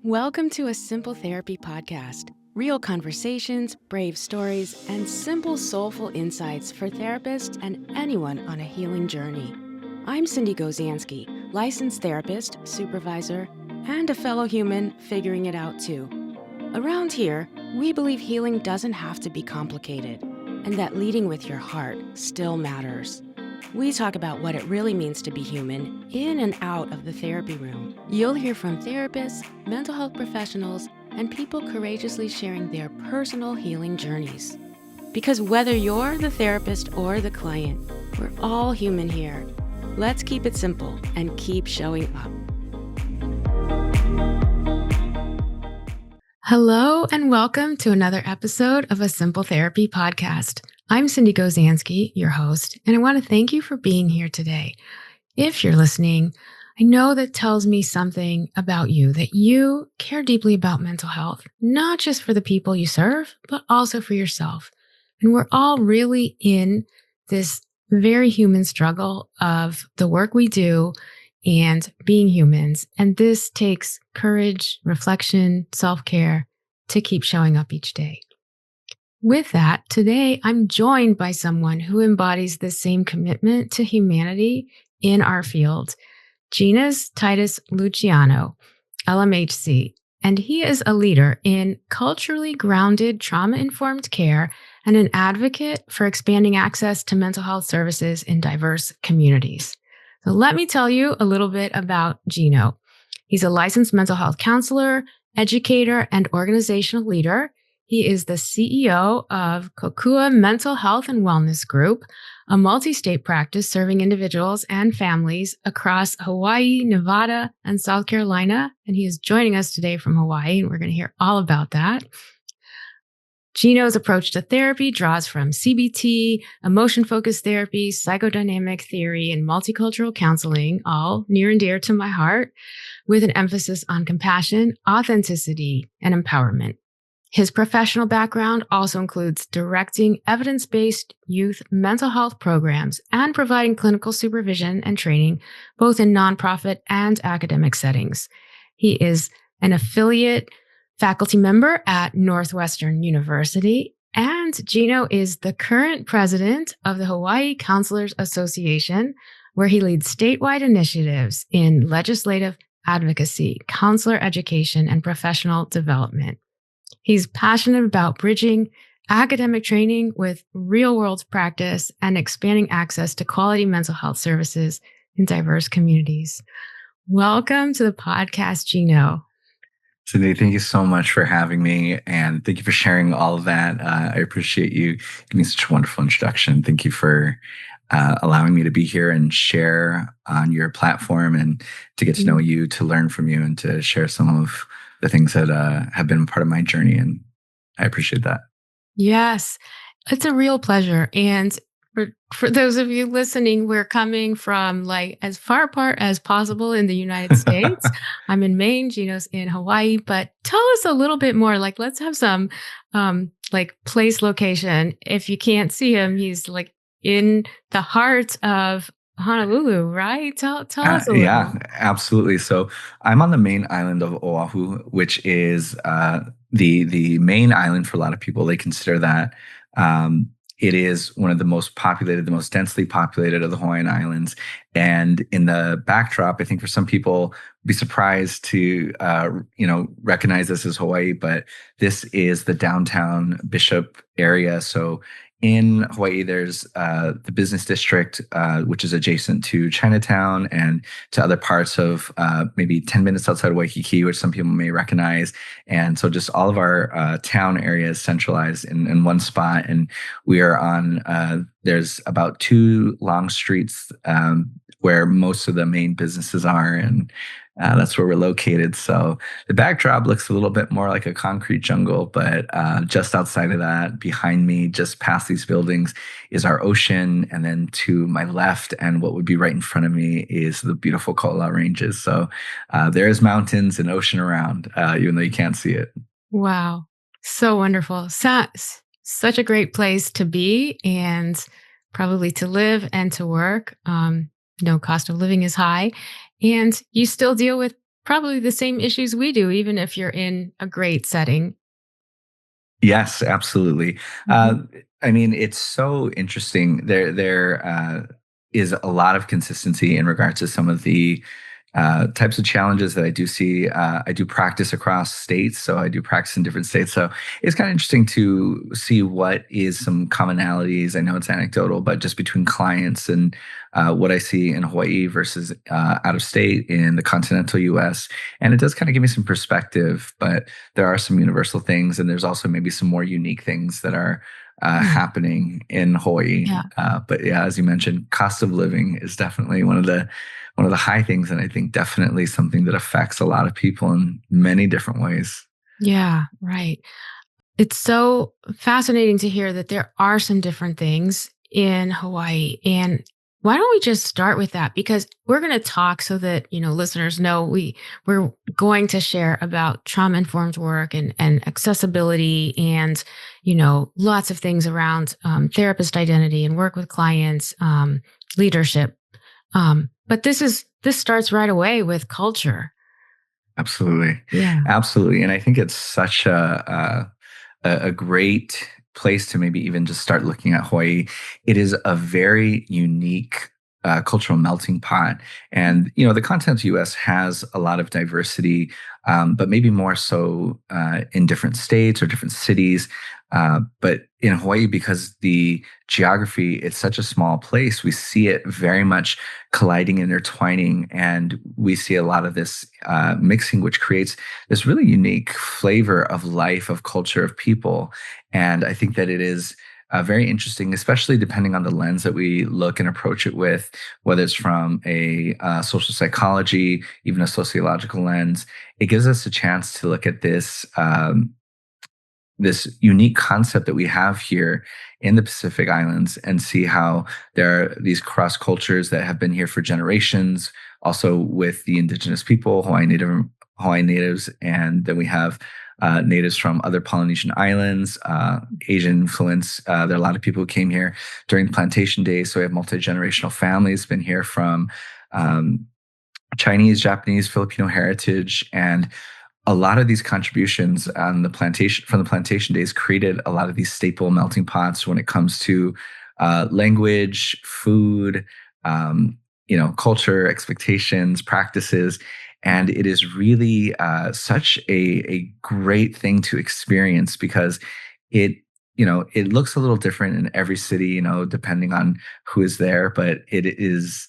Welcome to a Simple Therapy podcast. Real conversations, brave stories, and simple, soulful insights for therapists and anyone on a healing journey. I'm Sindee Gozianski, licensed therapist, supervisor, and a fellow human figuring it out too. Around here, we believe healing doesn't have to be complicated, and that leading with your heart still matters. We talk about what it really means to be human in and out of the therapy room. You'll hear from therapists, mental health professionals, and people courageously sharing their personal healing journeys. Because whether you're the therapist or the client, we're all human here. Let's keep it simple and keep showing up. Hello, and welcome to another episode of a Simple Therapy podcast. I'm Sindee Gozianski, your host, and I want to thank you for being here today. If you're listening, I know that tells me something about you, that you care deeply about mental health, not just for the people you serve, but also for yourself. And we're all really in this very human struggle of the work we do and being humans. And this takes courage, reflection, self-care to keep showing up each day. With that, today I'm joined by someone who embodies the same commitment to humanity in our field, Gino Titus-Luciano, LMHC, and he is a leader in culturally grounded trauma-informed care and an advocate for expanding access to mental health services in diverse communities. So let me tell you a little bit about Gino. He's a licensed mental health counselor, educator, and organizational leader. He is the CEO of Kokua Mental Health and Wellness Group, a multi-state practice serving individuals and families across Hawaii, Nevada, and South Carolina. And he is joining us today from Hawaii, and we're going to hear all about that. Gino's approach to therapy draws from CBT, emotion-focused therapy, psychodynamic theory, and multicultural counseling, all near and dear to my heart, with an emphasis on compassion, authenticity, and empowerment. His professional background also includes directing evidence-based youth mental health programs and providing clinical supervision and training, both in nonprofit and academic settings. He is an affiliate faculty member at Northwestern University, and Gino is the current president of the Hawaii Counselors Association, where he leads statewide initiatives in legislative advocacy, counselor education, and professional development. He's passionate about bridging academic training with real-world practice and expanding access to quality mental health services in diverse communities. Welcome to the podcast, Gino. Sindee, thank you so much for having me, and thank you for sharing all of that. I appreciate you giving me such a wonderful introduction. Thank you for allowing me to be here and share on your platform and to get to know you, to learn from you, and to share some of the things that have been part of my journey. And I appreciate that. Yes, it's a real pleasure. And for those of you listening, we're coming from like as far apart as possible in the United States. I'm in Maine, Gino's in Hawaii, but tell us a little bit more. Like, let's have some like place location. If you can't see him, he's like in the heart of Honolulu, right? Tell us a little. Yeah, absolutely. So I'm on the main island of Oahu, which is the main island for a lot of people. They consider that it is one of the most populated, the most densely populated of the Hawaiian Islands. And in the backdrop, I think for some people be surprised to recognize this as Hawaii, but this is the downtown Bishop area. So in Hawaii, there's the business district, which is adjacent to Chinatown and to other parts of maybe 10 minutes outside of Waikiki, which some people may recognize. And so just all of our town area is centralized in one spot. And we are on, there's about 2 long streets where most of the main businesses are. And that's where we're located. So the backdrop looks a little bit more like a concrete jungle, but just outside of that, behind me, just past these buildings, is our ocean. And then to my left and what would be right in front of me is the beautiful Ko'ola Ranges. So there is mountains and ocean around, even though you can't see it. Wow. So wonderful. Such a great place to be and probably to live and to work. Cost of living is high. And you still deal with probably the same issues we do, even if you're in a great setting. Yes, absolutely. Hmm. I mean, it's so interesting. There is a lot of consistency in regards to some of the types of challenges that I do see. I do practice across states, so I do practice in different states. So it's kind of interesting to see what is some commonalities. I know it's anecdotal, but just between clients and what I see in Hawaii versus out of state in the continental U.S. And it does kind of give me some perspective, but there are some universal things, and there's also maybe some more unique things that are Hmm. happening in Hawaii. Yeah. But yeah, as you mentioned, cost of living is definitely one of the high things, and I think definitely something that affects a lot of people in many different ways. Yeah. Right. It's so fascinating to hear that there are some different things in Hawaii. And why don't we just start with that? Because we're going to talk so that, listeners know we're going to share about trauma informed work and accessibility and, lots of things around therapist identity and work with clients, leadership. But this starts right away with culture. Absolutely, Yeah. absolutely, and I think it's such a great place to maybe even just start looking at Hawaii. It is a very unique cultural melting pot, and the continental U.S. has a lot of diversity, but maybe more so in different states or different cities. But in Hawaii, because the geography, it's such a small place, we see it very much colliding and intertwining, and we see a lot of this mixing, which creates this really unique flavor of life, of culture, of people. And I think that it is very interesting, especially depending on the lens that we look and approach it with, whether it's from a social psychology, even a sociological lens. It gives us a chance to look at this unique concept that we have here in the Pacific Islands and see how there are these cross cultures that have been here for generations, also with the indigenous people, Hawaiian natives, and then we have natives from other Polynesian islands, Asian influence. There are a lot of people who came here during the plantation days, so we have multi-generational families been here from um, Chinese, Japanese, Filipino heritage, and a lot of these contributions on the plantation from the plantation days created a lot of these staple melting pots when it comes to language, food, um, culture, expectations, practices, and it is really such a great thing to experience because it it looks a little different in every city, depending on who is there, but it is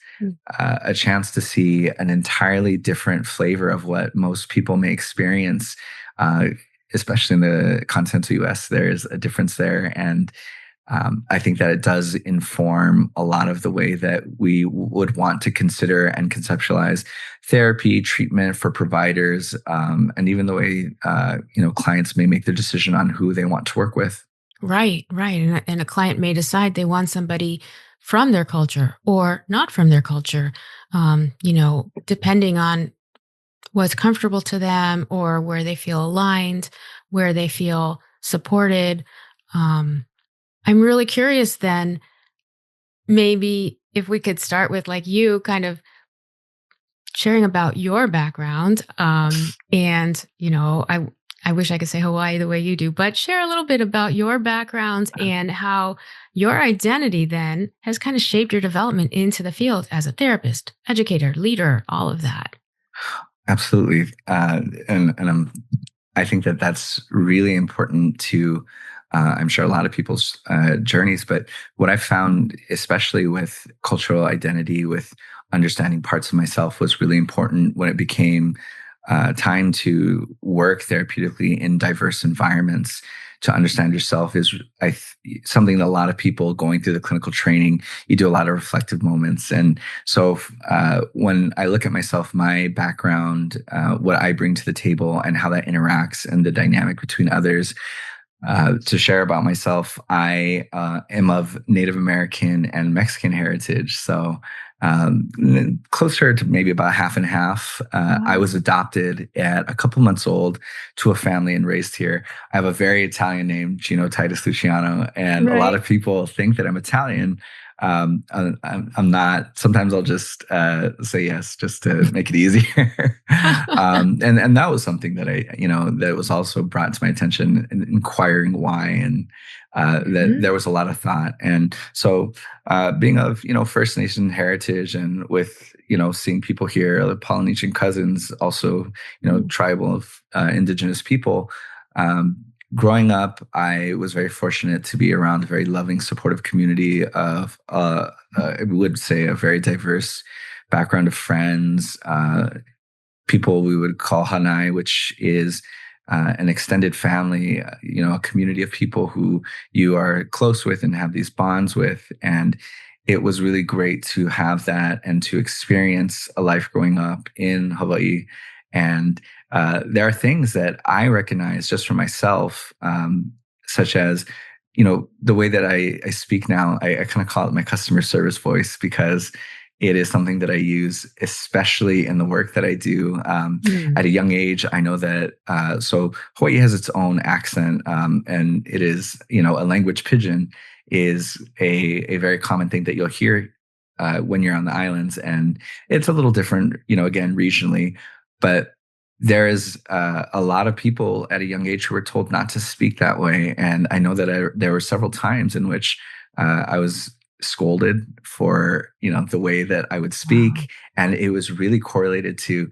a chance to see an entirely different flavor of what most people may experience, uh, especially in the continental US. There's a difference there. And I think that it does inform a lot of the way that we would want to consider and conceptualize therapy, treatment for providers, and even the way clients may make their decision on who they want to work with. Right, right. And a client may decide they want somebody from their culture or not from their culture, depending on what's comfortable to them or where they feel aligned, where they feel supported. Um, I'm really curious then, maybe if we could start with like you kind of sharing about your background. And, I wish I could say Hawaii the way you do, but share a little bit about your background and how your identity then has kind of shaped your development into the field as a therapist, educator, leader, all of that. Absolutely, and I think that that's really important to. I'm sure a lot of people's journeys, but what I found, especially with cultural identity, with understanding parts of myself, was really important when it became time to work therapeutically in diverse environments. To understand yourself is something that a lot of people going through the clinical training, you do a lot of reflective moments. And so when I look at myself, my background, what I bring to the table and how that interacts and the dynamic between others, to share about myself, I am of Native American and Mexican heritage. So closer to maybe about half and half. I was Wow. adopted at a couple months old to a family and raised here. I have a very Italian name, Gino Titus-Luciano, and a lot Right. of people think that I'm Italian. I'm not. Sometimes I'll just say yes just to make it easier. And that was something that that was also brought to my attention, in inquiring why, and that there was a lot of thought. And so, being of First Nation heritage, and with seeing people here, the Polynesian cousins, also tribal of indigenous people. Growing up, I was very fortunate to be around a very loving, supportive community of, I would say, a very diverse background of friends, people we would call Hanai, which is an extended family, a community of people who you are close with and have these bonds with. And it was really great to have that and to experience a life growing up in Hawaii. And there are things that I recognize just for myself, such as, the way that I speak now. I kind of call it my customer service voice, because it is something that I use, especially in the work that I do. At a young age, I know that, so Hawaii has its own accent, and it is, a language pidgin is a very common thing that you'll hear when you're on the islands. And it's a little different, again, regionally, but there is a lot of people at a young age who were told not to speak that way. And I know that there were several times in which I was scolded for the way that I would speak. Wow. And it was really correlated to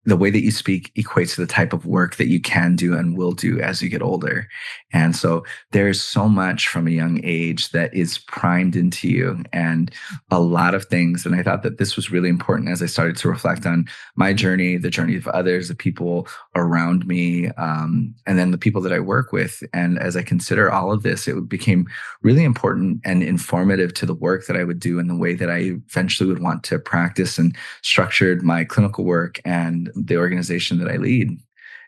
the way that you speak equates to the type of work that you can do and will do as you get older. And so there's so much from a young age that is primed into you, and a lot of things. And I thought that this was really important as I started to reflect on my journey, the journey of others, the people around me, and then the people that I work with. And as I consider all of this, it became really important and informative to the work that I would do and the way that I eventually would want to practice and structured my clinical work and the organization that I lead.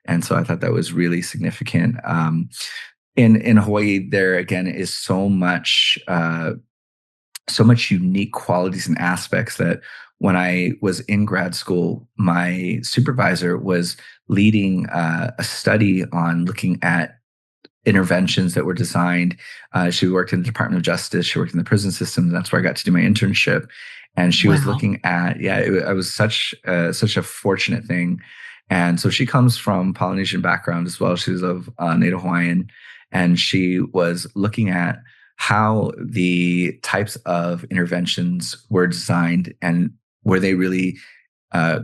And so I thought that was really significant. In Hawaii, there again is so much unique qualities and aspects that when I was in grad school, my supervisor was leading a study on looking at interventions that were designed. She worked in the Department of Justice. She worked in the prison system. That's where I got to do my internship. And she was looking at, I was such a fortunate thing. And so she comes from Polynesian background as well. She was of Native Hawaiian, and she was looking at how the types of interventions were designed and were they really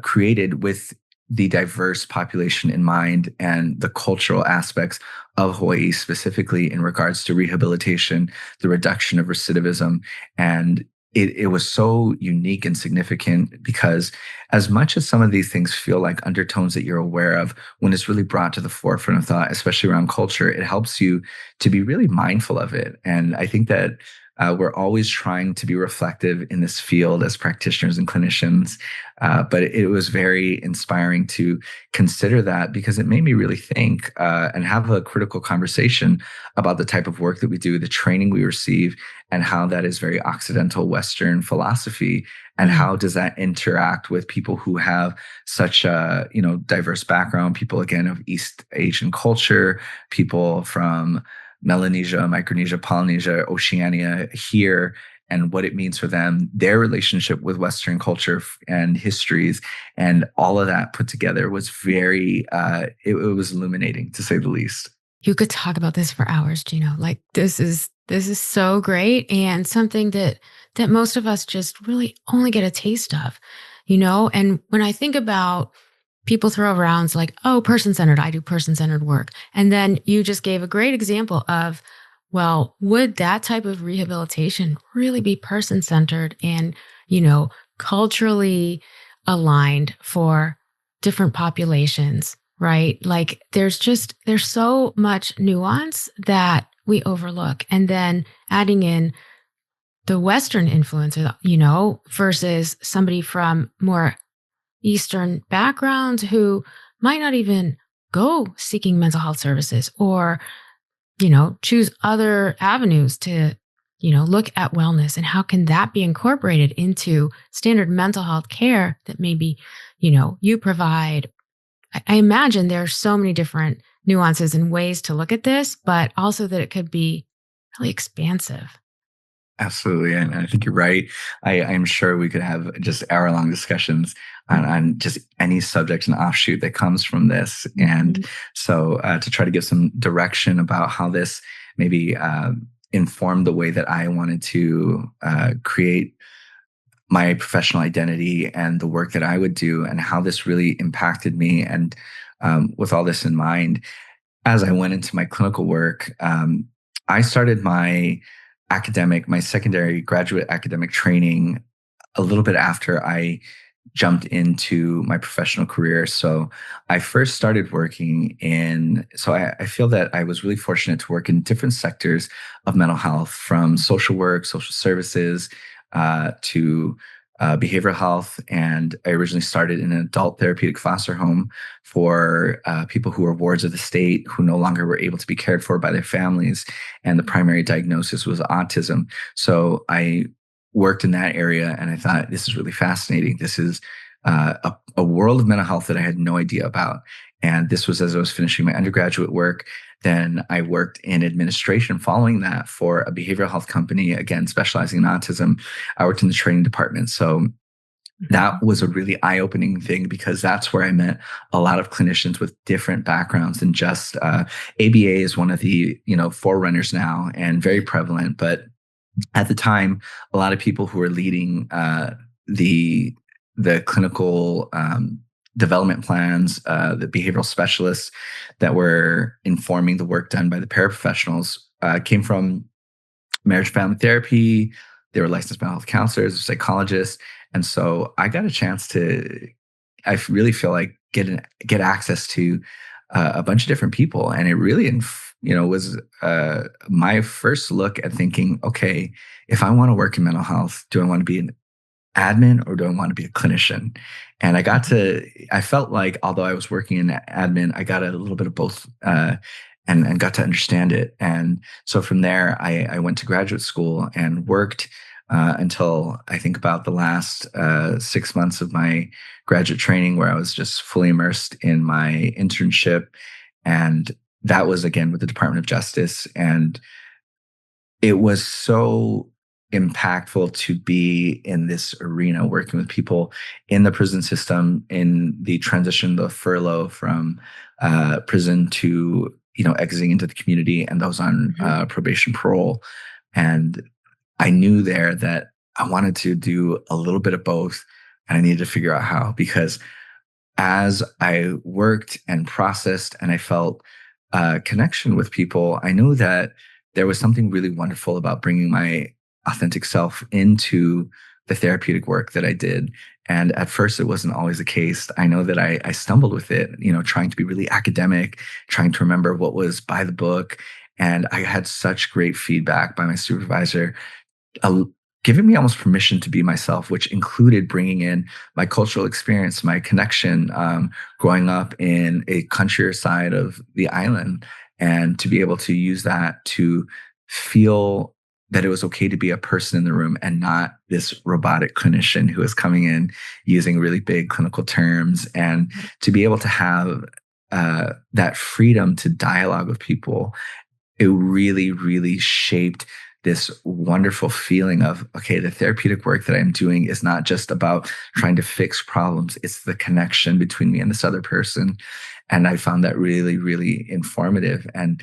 created with the diverse population in mind, and the cultural aspects of Hawaii, specifically in regards to rehabilitation, the reduction of recidivism. And it was so unique and significant, because as much as some of these things feel like undertones that you're aware of, when it's really brought to the forefront of thought, especially around culture, it helps you to be really mindful of it. And I think that we're always trying to be reflective in this field as practitioners and clinicians. But it was very inspiring to consider that, because it made me really think and have a critical conversation about the type of work that we do, the training we receive, and how that is very Occidental Western philosophy. And how does that interact with people who have such a diverse background, people, again, of East Asian culture, people from Melanesia, Micronesia, Polynesia, Oceania here, and what it means for them, their relationship with Western culture and histories, and all of that put together was very, it was illuminating, to say the least. You could talk about this for hours, Gino. Like this is so great, and something that most of us just really only get a taste of, And when I think about, people throw around like, oh, person-centered, I do person-centered work. And then you just gave a great example of, well, would that type of rehabilitation really be person-centered and, culturally aligned for different populations, right? Like there's so much nuance that we overlook. And then adding in the Western influence, versus somebody from more Eastern backgrounds who might not even go seeking mental health services, or, choose other avenues to, look at wellness, and how can that be incorporated into standard mental health care that maybe, you provide. I imagine there are so many different nuances and ways to look at this, but also that it could be really expansive. Absolutely. And I think you're right. I'm sure we could have just hour-long discussions on just any subject and offshoot that comes from this. And Mhm. so to try to give some direction about how this maybe informed the way that I wanted to create my professional identity and the work that I would do, and how this really impacted me. And with all this in mind, as I went into my clinical work, I started my secondary graduate academic training a little bit after I jumped into my professional career. So I first started working I feel that I was really fortunate to work in different sectors of mental health, from social work, social services, to behavioral health. And I originally started in an adult therapeutic foster home for people who were wards of the state who no longer were able to be cared for by their families. And the primary diagnosis was autism. So I worked in that area, and I thought, this is really fascinating. This is a world of mental health that I had no idea about. And this was as I was finishing my undergraduate work. Then I worked in administration following that for a behavioral health company, again, specializing in autism. I worked in the training department. So that was a really eye-opening thing, because that's where I met a lot of clinicians with different backgrounds than just ABA is one of the forerunners now and very prevalent. But at the time, a lot of people who were leading the the clinical development plans, the behavioral specialists that were informing the work done by the paraprofessionals, came from marriage family therapy. They were licensed mental health counselors, psychologists, and so I got a chance to. I really feel like get access to a bunch of different people, and it really, was my first look at thinking, okay, if I want to work in mental health, do I want to be an admin or do I want to be a clinician? And I felt like, although I was working in admin, I got a little bit of both, and got to understand it. And so from there, I went to graduate school and worked until I think about the last 6 months of my graduate training, where I was just fully immersed in my internship. And that was again with the Department of Justice. And it was so impactful to be in this arena working with people in the prison system, in the transition, the furlough from prison to exiting into the community, and those on probation, parole. And I knew there that I wanted to do a little bit of both, and I needed to figure out how. Because as I worked and processed and I felt connection with people, I knew that there was something really wonderful about bringing my authentic self into the therapeutic work that I did. And at first, it wasn't always the case. I know that I stumbled with it, trying to be really academic, trying to remember what was by the book. And I had such great feedback by my supervisor, uh, giving me almost permission to be myself, which included bringing in my cultural experience, my connection, growing up in a countryside of the island, and to be able to use that to feel that it was okay to be a person in the room and not this robotic clinician who is coming in using really big clinical terms, and to be able to have that freedom to dialogue with people. It really, really shaped this wonderful feeling of, okay, the therapeutic work that I'm doing is not just about trying to fix problems. It's the connection between me and this other person. And I found that really, really informative. And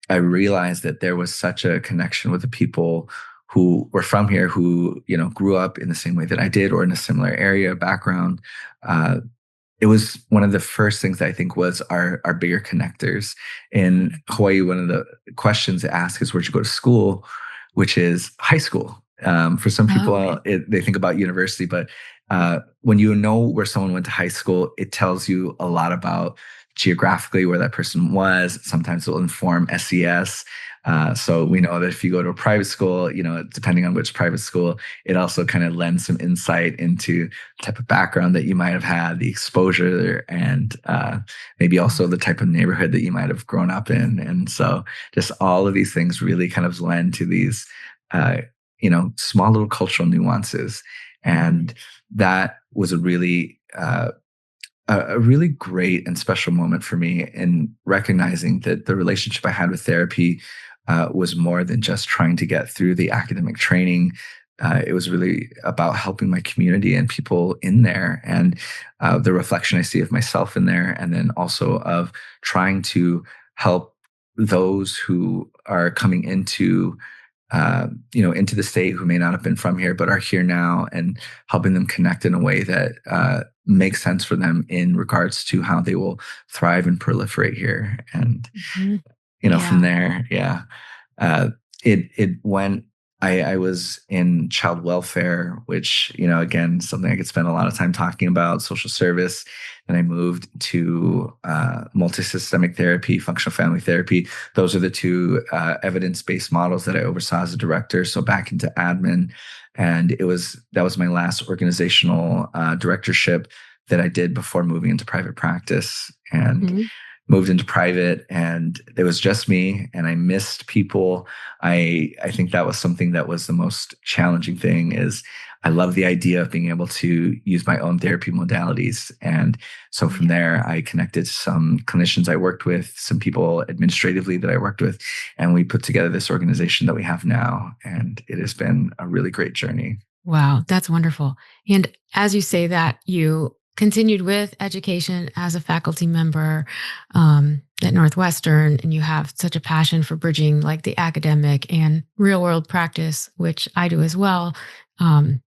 I realized that there was such a connection with the people who were from here, who, grew up in the same way that I did, or in a similar area background. It was one of the first things that I think was our bigger connectors. In Hawaii, one of the questions to ask is, where'd you go to school? Which is high school. For some people, Oh, they think about university, but when you know where someone went to high school, it tells you a lot about geographically where that person was. Sometimes it will inform SES. So we know that if you go to a private school, depending on which private school, it also kind of lends some insight into the type of background that you might have had, the exposure, and maybe also the type of neighborhood that you might have grown up in. And so just all of these things really kind of lend to these, small little cultural nuances. And that was a really great and special moment for me in recognizing that the relationship I had with therapy was more than just trying to get through the academic training. It was really about helping my community and people in there, and the reflection I see of myself in there, and then also of trying to help those who are coming into into the state who may not have been from here but are here now, and helping them connect in a way that makes sense for them in regards to how they will thrive and proliferate here. And Mhm. from Yeah. there, yeah, it went. I was in child welfare, which, again, something I could spend a lot of time talking about, social service. And I moved to multisystemic therapy, functional family therapy. Those are the two evidence-based models that I oversaw as a director. So back into admin. And that was my last organizational directorship that I did before moving into private practice. And Mhm. moved into private, and it was just me, and I missed people. I think that was something that was the most challenging thing. Is I love the idea of being able to use my own therapy modalities. And so from Yeah. there, I connected to some clinicians I worked with, some people administratively that I worked with, and we put together this organization that we have now. And it has been a really great journey. Wow, that's wonderful. And as you say that, you continued with education as a faculty member at Northwestern, and you have such a passion for bridging like the academic and real world practice, which I do as well. Um,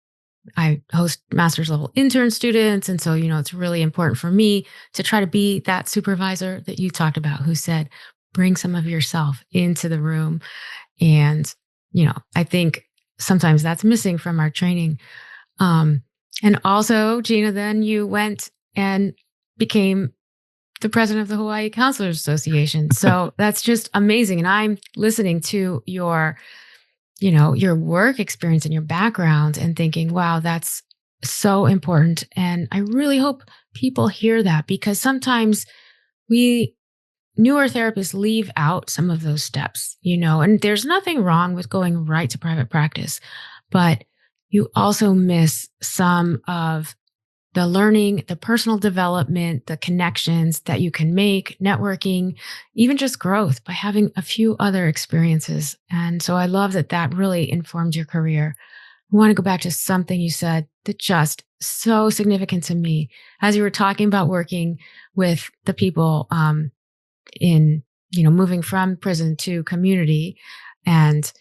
I host master's level intern students. And so, it's really important for me to try to be that supervisor that you talked about who said, bring some of yourself into the room. And, I think sometimes that's missing from our training. Um, and also, Gina, then you went and became the president of the Hawaii Counselors Association. So that's just amazing. And I'm listening to your work experience and your background and thinking, wow, that's so important. And I really hope people hear that, because sometimes we newer therapists leave out some of those steps, and there's nothing wrong with going right to private practice, but you also miss some of the learning, the personal development, the connections that you can make, networking, even just growth by having a few other experiences. And so I love that that really informed your career. I want to go back to something you said that just so significant to me as you were talking about working with the people in, moving from prison to community and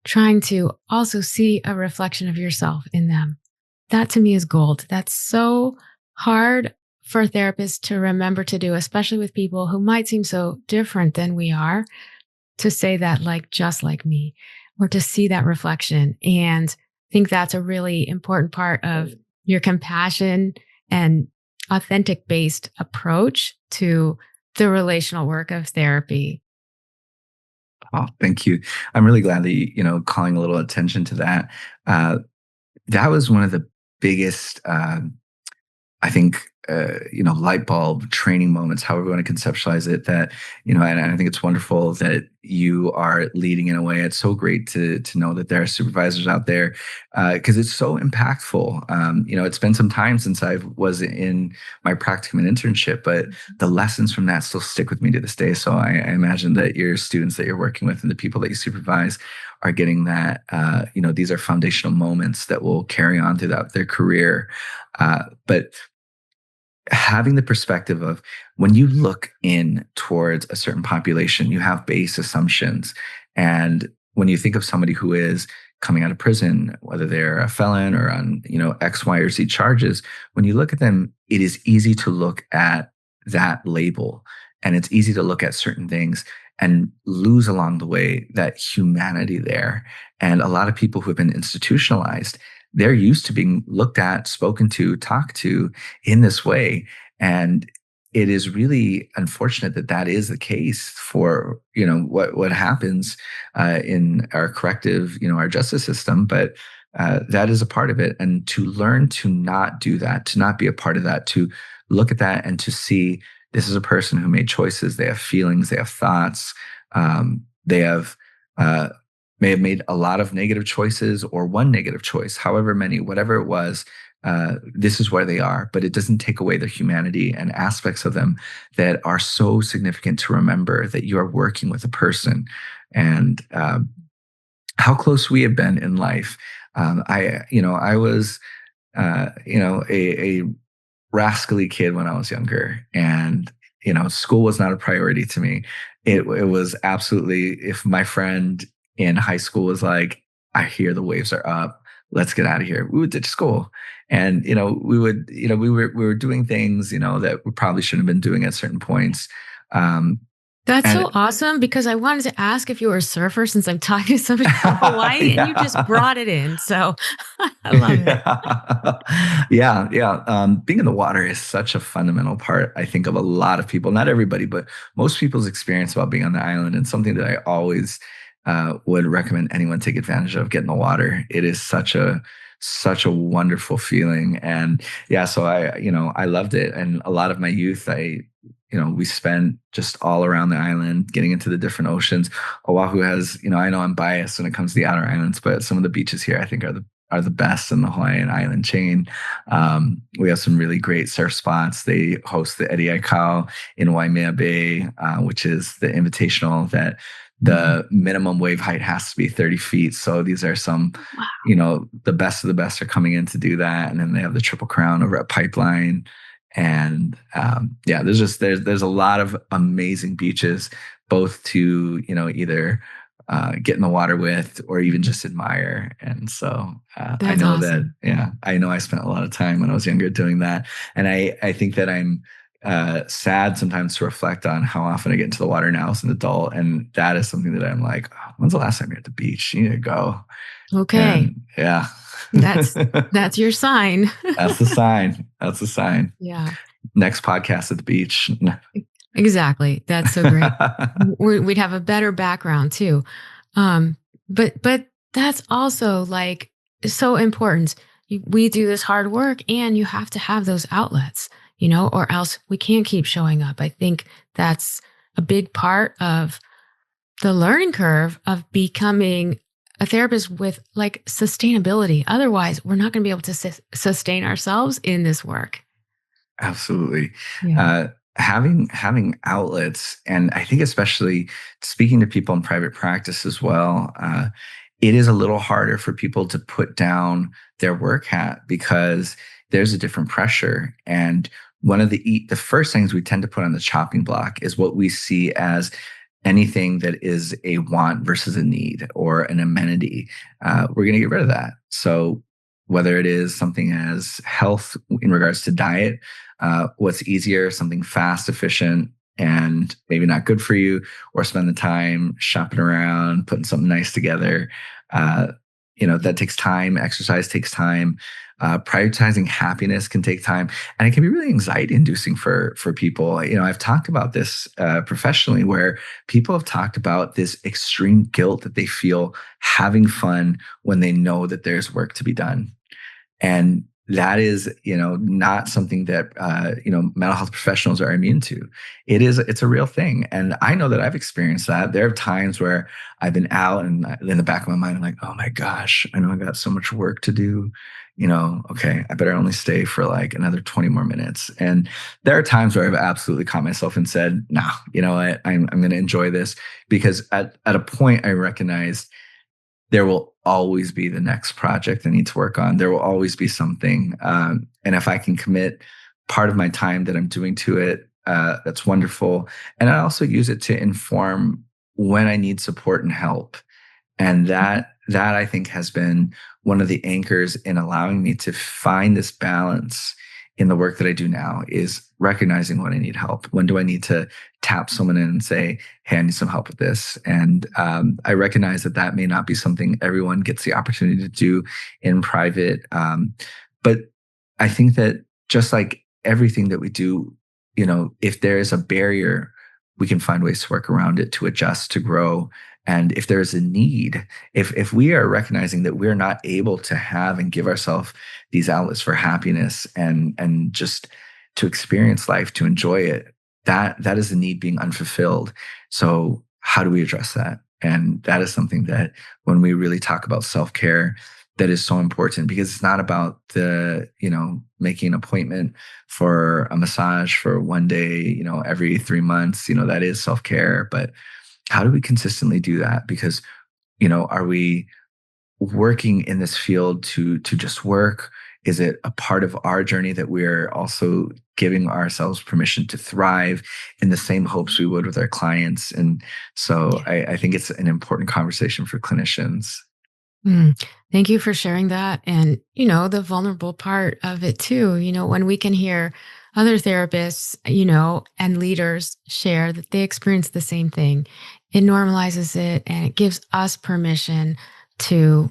trying to also see a reflection of yourself in them. That to me is gold. That's so hard for therapists to remember to do, especially with people who might seem so different than we are, to say that, like, just like me, or to see that reflection. And I think that's a really important part of your compassion and authentic based approach to the relational work of therapy. Oh, thank you. I'm really glad that calling a little attention to that. Uh, that was one of the biggest, I think, light bulb training moments, however you want to conceptualize it, that, and I think it's wonderful that you are leading in a way. It's so great to know that there are supervisors out there, because it's so impactful. It's been some time since I was in my practicum and internship, but the lessons from that still stick with me to this day. So I imagine that your students that you're working with and the people that you supervise are getting that, these are foundational moments that will carry on throughout their career. But having the perspective of, when you look in towards a certain population, you have base assumptions. And when you think of somebody who is coming out of prison, whether they're a felon or on, X, Y, or Z charges, when you look at them, it is easy to look at that label, and it's easy to look at certain things and lose along the way that humanity there. And a lot of people who have been institutionalized, they're used to being looked at, spoken to, talked to in this way. And it is really unfortunate that that is the case for, what happens in our corrective, our justice system. But that is a part of it. And to learn to not do that, to not be a part of that, to look at that and to see, this is a person who made choices. They have feelings, they have thoughts. They have may have made a lot of negative choices, or one negative choice, however many, whatever it was. this is where they are, but it doesn't take away their humanity and aspects of them that are so significant to remember that you are working with a person. And how close we have been in life. I was, a rascally kid when I was younger, and school was not a priority to me. It was absolutely, if my friend in high school was like, "I hear the waves are up, let's get out of here," we would ditch school, and we were doing things that we probably shouldn't have been doing at certain points. Um, That's and so awesome because I wanted to ask if you were a surfer since I'm talking to somebody from Hawaii and you just yeah. brought it in. So I love it. Yeah. Being in the water is such a fundamental part, I think, of a lot of people, not everybody, but most people's experience about being on the island, and something that I always would recommend anyone take advantage of. Get in the water. It is such a wonderful feeling. And yeah, so I loved it. And a lot of my youth, we spent just all around the island, getting into the different oceans. Oahu has, I know I'm biased when it comes to the outer islands, but some of the beaches here I think are the best in the Hawaiian island chain. We have some really great surf spots. They host the Eddie Aikau in Waimea Bay, which is the invitational that the minimum wave height has to be 30 feet. So these are some, Wow. the best of the best are coming in to do that. And then they have the Triple Crown over at Pipeline. And there's a lot of amazing beaches, both to either get in the water with or even just admire. And so I That's know that, awesome. I know I spent a lot of time when I was younger doing that. And I think that I'm sad sometimes to reflect on how often I get into the water now as an adult. And that is something that I'm like, oh, when's the last time you're at the beach? You need to go. Okay. And yeah. That's that's your sign. That's the sign. That's the sign. Yeah. Next podcast at the beach. Exactly. That's so great. We'd have a better background too. Um, but that's also like so important. We do this hard work and you have to have those outlets, or else we can't keep showing up. I think that's a big part of the learning curve of becoming a therapist with like sustainability. Otherwise, we're not going to be able to sustain ourselves in this work. Absolutely. Yeah. Having outlets, and I think especially speaking to people in private practice as well, it is a little harder for people to put down their work hat because there's a different pressure. And one of the first things we tend to put on the chopping block is what we see as anything that is a want versus a need or an amenity. We're going to get rid of that. So whether it is something as health in regards to diet, what's easier, something fast, efficient, and maybe not good for you, or spend the time shopping around, putting something nice together. That takes time. Exercise takes time. Prioritizing happiness can take time, and it can be really anxiety inducing for people. I've talked about this professionally, where people have talked about this extreme guilt that they feel having fun when they know that there's work to be done. And that is, not something that, mental health professionals are immune to. It's a real thing. And I know that I've experienced that. There are times where I've been out and in the back of my mind, I'm like, oh my gosh, I know I got so much work to do. Okay, I better only stay for like another 20 more minutes. And there are times where I've absolutely caught myself and said, no, you know what, I'm going to enjoy this, because at a point I recognized there will always be the next project I need to work on. There will always be something. And if I can commit part of my time that I'm doing to it, that's wonderful. And I also use it to inform when I need support and help. And that I think has been one of the anchors in allowing me to find this balance in the work that I do now, is recognizing when I need help. When do I need to tap someone in and say, hey, I need some help with this? And I recognize that may not be something everyone gets the opportunity to do in private. But I think that just like everything that we do, if there is a barrier, we can find ways to work around it, to adjust, to grow. And if there's a need, if we are recognizing that we're not able to have and give ourselves these outlets for happiness and just to experience life, to enjoy it, that is a need being unfulfilled. So how do we address that? And that is something that when we really talk about self-care, that is so important, because it's not about making an appointment for a massage for one day, every 3 months. That is self-care, but how do we consistently do that? Because, are we working in this field to just work? Is it a part of our journey that we're also giving ourselves permission to thrive in the same hopes we would with our clients? And so I think it's an important conversation for clinicians. Thank you for sharing that. And, the vulnerable part of it too, when we can hear other therapists, and leaders share that they experience the same thing, it normalizes it and it gives us permission to,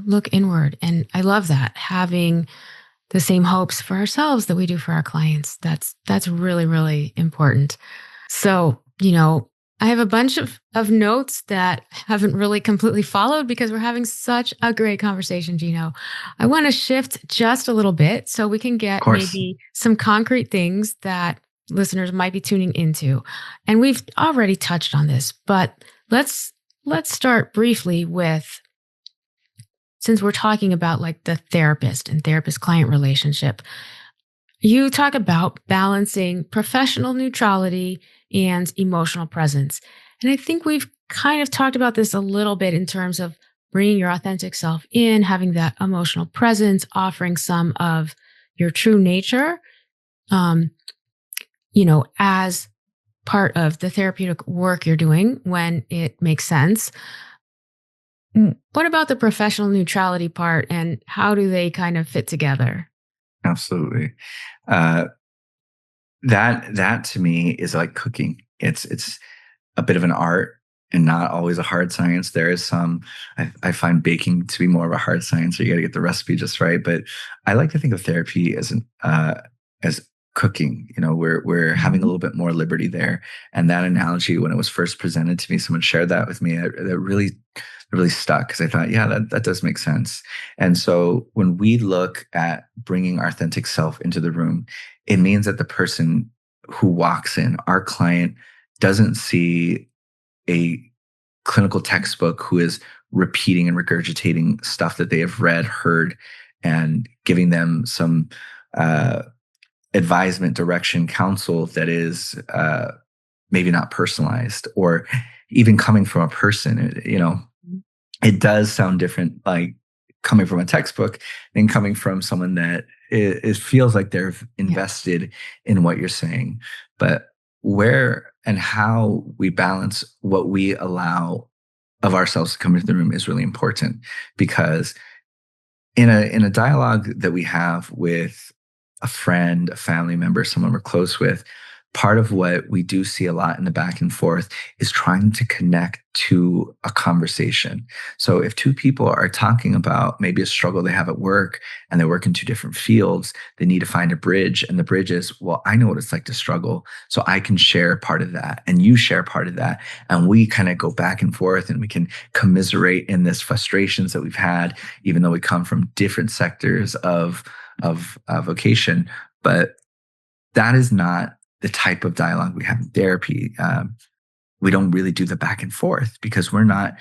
look inward. And I love that, having the same hopes for ourselves that we do for our clients. That's really, really important. So, I have a bunch of notes that haven't really completely followed because we're having such a great conversation, Gino. I want to shift just a little bit so we can Of get course. maybe some concrete things that listeners might be tuning into. And we've already touched on this, but let's start briefly with, since we're talking about like the therapist and therapist client relationship, you talk about balancing professional neutrality and emotional presence. And I think we've kind of talked about this a little bit in terms of bringing your authentic self in, having that emotional presence, offering some of your true nature, um, as part of the therapeutic work you're doing when it makes sense. What about the professional neutrality part, and how do they kind of fit together? Absolutely. Uh, that to me is like cooking. It's a bit of an art and not always a hard science. There is some, I find baking to be more of a hard science, so you got to get the recipe just right. But I like to think of therapy as cooking. We're having a Mhm. little bit more liberty there. And that analogy, when it was first presented to me, someone shared that with me. That really stuck, because I thought, yeah, that does make sense. And so when we look at bringing our authentic self into the room, it means that the person who walks in, our client, doesn't see a clinical textbook who is repeating and regurgitating stuff that they have read, heard, and giving them some uh, advisement, direction, counsel that is maybe not personalized, or even coming from a person. It does sound different, like coming from a textbook than coming from someone that it feels like they're Yeah. invested in what you're saying. But where and how we balance what we allow of ourselves to come into the room is really important, because in a dialogue that we have with a friend, a family member, someone we're close with, part of what we do see a lot in the back and forth is trying to connect to a conversation. So if two people are talking about maybe a struggle they have at work, and they work in two different fields, they need to find a bridge. And the bridge is, well, I know what it's like to struggle, so I can share part of that and you share part of that. And we kind of go back and forth, and we can commiserate in this frustrations that we've had, even though we come from different sectors of vocation. But that is not the type of dialogue we have in therapy. We don't really do the back and forth, because we're not.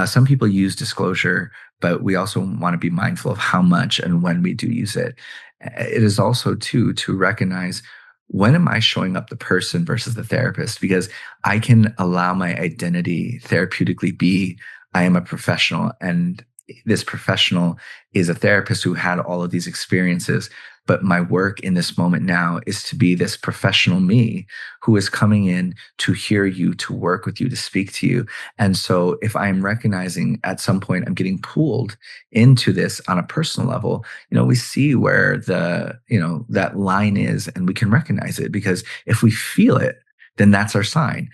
Some people use disclosure, but we also want to be mindful of how much and when we do use it. It is also to recognize, when am I showing up the person versus the therapist? Because I can allow my identity therapeutically be, I am a professional, and this professional is a therapist who had all of these experiences. But my work in this moment now is to be this professional me who is coming in to hear you, to work with you, to speak to you. And so if I'm recognizing at some point I'm getting pulled into this on a personal level, we see where that line is, and we can recognize it, because if we feel it, then that's our sign.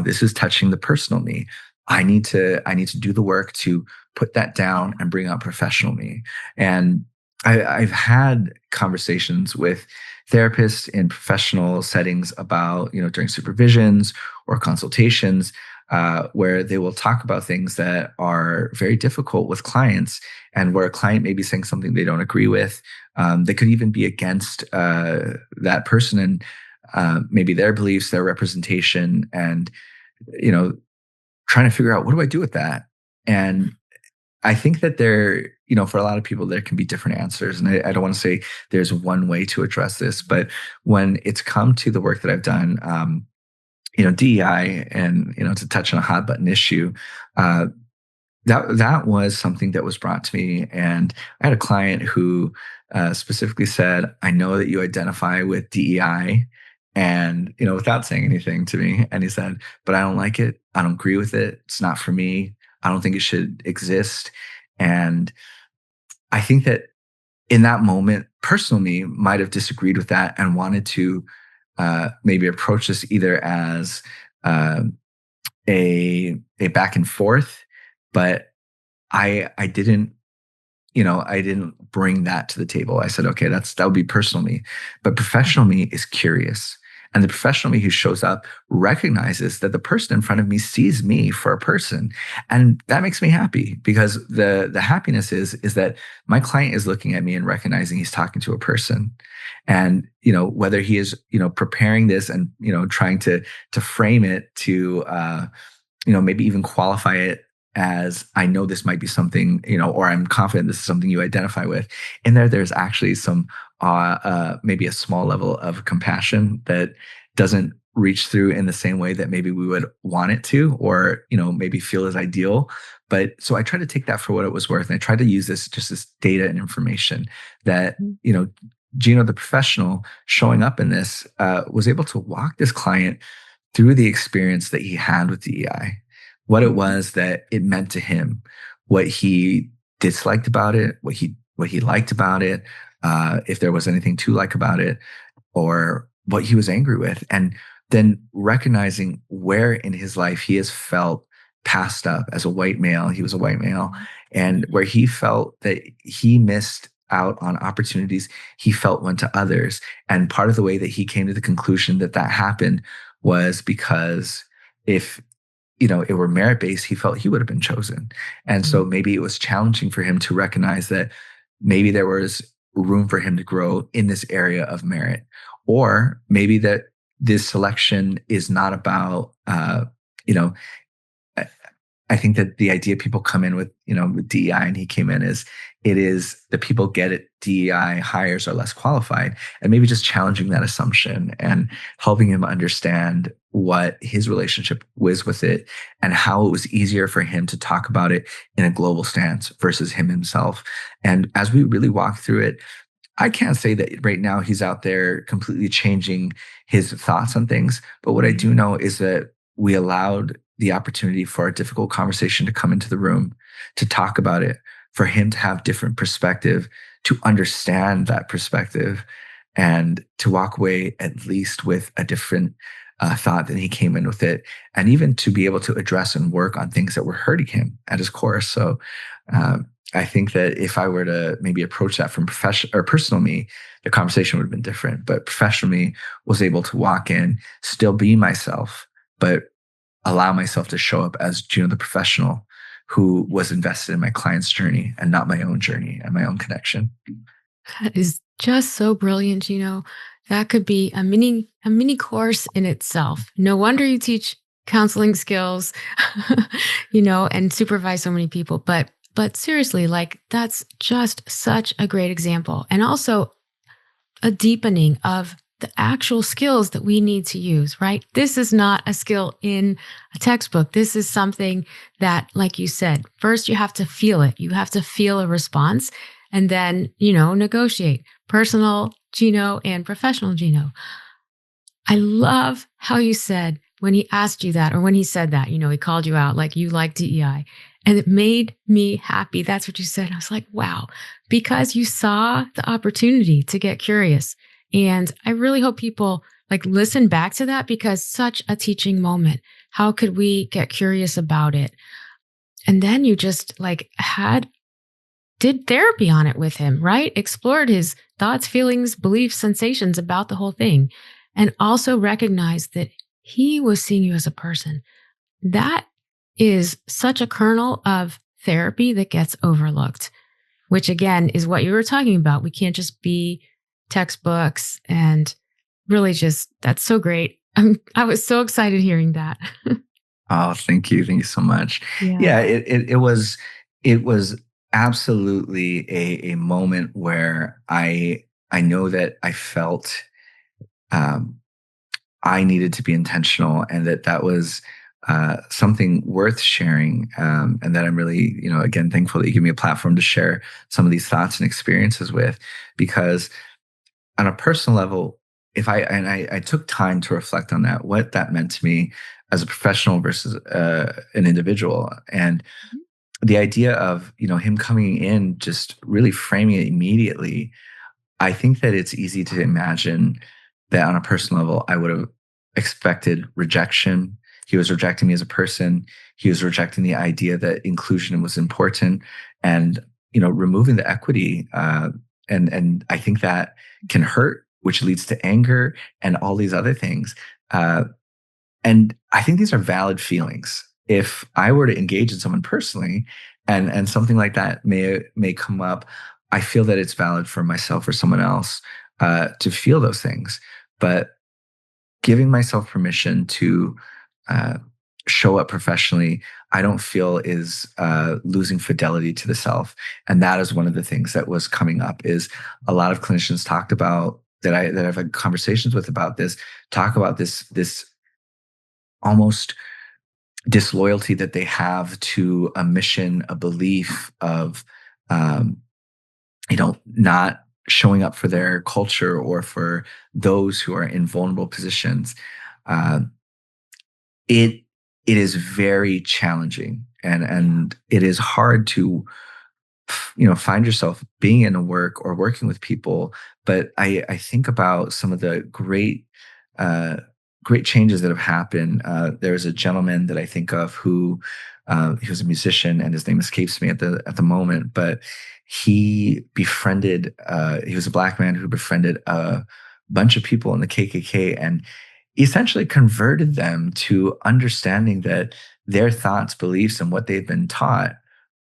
This is touching the personal me. I need to do the work to put that down and bring out professional me. And I've had conversations with therapists in professional settings about, during supervisions or consultations, where they will talk about things that are very difficult with clients, and where a client may be saying something they don't agree with. They could even be against that person and maybe their beliefs, their representation, and, trying to figure out, what do I do with that? And I think that for a lot of people, there can be different answers. And I don't want to say there's one way to address this, but when it's come to the work that I've done, DEI and, to touch on a hot button issue, that was something that was brought to me. And I had a client who specifically said, I know that you identify with DEI, and, without saying anything to me. And he said, but I don't like it. I don't agree with it. It's not for me. I don't think it should exist. And I think that in that moment, personal me might have disagreed with that and wanted to maybe approach this either as a back and forth, but I didn't, I didn't bring that to the table. I said, okay, that would be personal me, but professional me is curious. And the professional me who shows up recognizes that the person in front of me sees me for a person. And that makes me happy, because the happiness is that my client is looking at me and recognizing he's talking to a person. And, whether he is, preparing this and, trying to frame it to, maybe even qualify it as, I know this might be something, or I'm confident this is something you identify with. In there's actually some, maybe a small level of compassion that doesn't reach through in the same way that maybe we would want it to, or, maybe feel as ideal. But so I tried to take that for what it was worth. And I tried to use this data and information that, Gino, the professional showing up in this, was able to walk this client through the experience that he had with DEI, what it was that it meant to him, what he disliked about it, what he liked about it, if there was anything to like about it, or what he was angry with. And then recognizing where in his life he has felt passed up as a white male. He was a white male, and where he felt that he missed out on opportunities he felt went to others. And part of the way that he came to the conclusion that happened was because if it were merit-based, he felt he would have been chosen. And so maybe it was challenging for him to recognize that maybe there was room for him to grow in this area of merit, or maybe that this selection is not about, I think that the idea people come in with, with DEI, and he came in as, it is the people get it, DEI hires are less qualified, and maybe just challenging that assumption and helping him understand what his relationship was with it and how it was easier for him to talk about it in a global stance versus him himself. And as we really walk through it, I can't say that right now he's out there completely changing his thoughts on things, but what I do know is that we allowed the opportunity for a difficult conversation to come into the room, to talk about it, for him to have different perspective, to understand that perspective, and to walk away at least with a different thought than he came in with it, and even to be able to address and work on things that were hurting him at his core. So I think that if I were to maybe approach that from professional or personal me, the conversation would have been different. But professional me was able to walk in, still be myself, but allow myself to show up as Gino the professional who was invested in my client's journey and not my own journey and my own connection. That is just so brilliant, Gino. That could be a mini course in itself. No wonder you teach counseling skills, and supervise so many people. But seriously, that's just such a great example. And also a deepening of the actual skills that we need to use, right? This is not a skill in a textbook. This is something that, like you said, first you have to feel it. You have to feel a response, and then, negotiate personal Gino and professional Gino. I love how you said when he asked you that, or when he said that, he called you out, like, you like DEI. And it made me happy. That's what you said. I was like, wow, because you saw the opportunity to get curious. And I really hope people listen back to that, because such a teaching moment. How could we get curious about it? And then you just did therapy on it with him, right? Explored his thoughts, feelings, beliefs, sensations about the whole thing. And also recognized that he was seeing you as a person. That is such a kernel of therapy that gets overlooked, which again is what you were talking about. We can't just be textbooks, and really that's so great. I was so excited hearing that. Oh, thank you so much. Yeah. Yeah, it was absolutely a moment where I know that I felt um, I needed to be intentional, and that was something worth sharing. And that I'm really, again, thankful that you give me a platform to share some of these thoughts and experiences with, because on a personal level, if I took time to reflect on that, what that meant to me as a professional versus an individual, and the idea of him coming in, just really framing it immediately. I think that it's easy to imagine that on a personal level, I would have expected rejection. He was rejecting me as a person. He was rejecting the idea that inclusion was important, and removing the equity. And I think that can hurt, which leads to anger and all these other things. Uh, and I think these are valid feelings. If I were to engage in someone personally, and something like that may come up, I feel that it's valid for myself or someone else to feel those things. But giving myself permission to uh, show up professionally, I don't feel is losing fidelity to the self. And that is one of the things that was coming up. Is a lot of clinicians talked about, that I've had conversations with about this, talk about this almost disloyalty that they have to a mission, a belief of, um, not showing up for their culture or for those who are in vulnerable positions. Uh, it it is very challenging, and it is hard to find yourself being in a work or working with people. But I think about some of the uh, great changes that have happened. There's a gentleman that I think of who he was a musician, and his name escapes me at the moment. But he befriended. He was a black man who befriended a bunch of people in the KKK, and essentially converted them to understanding that their thoughts, beliefs, and what they've been taught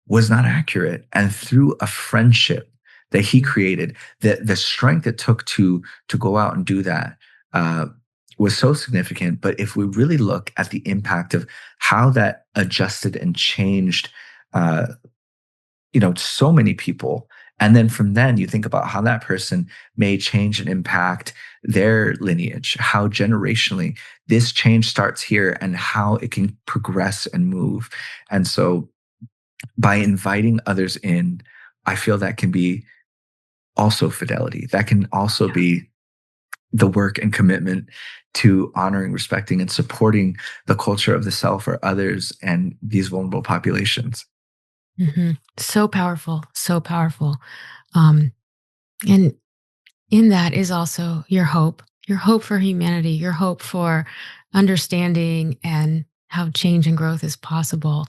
was not accurate. And through a friendship that he created, the strength it took to go out and do that uh, was so significant. But if we really look at the impact of how that adjusted and changed, uh, so many people. And then from then, you think about how that person may change and impact their lineage, how generationally this change starts here and how it can progress and move. And so by inviting others in, I feel that can be also fidelity. That can also be the work and commitment to honoring, respecting, and supporting the culture of the self or others and these vulnerable populations. So powerful, so powerful. Um, and in that is also your hope for humanity, your hope for understanding and how change and growth is possible.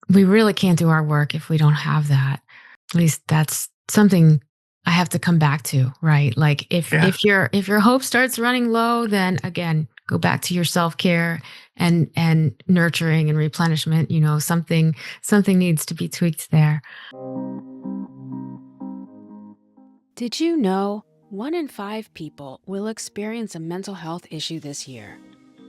We really can't do our work if we don't have that. At least that's something I have to come back to, right? Like Yeah. if your hope starts running low, then again, go back to your self-care and nurturing and replenishment. Something needs to be tweaked there. Did you know 1 in 5 people will experience a mental health issue this year?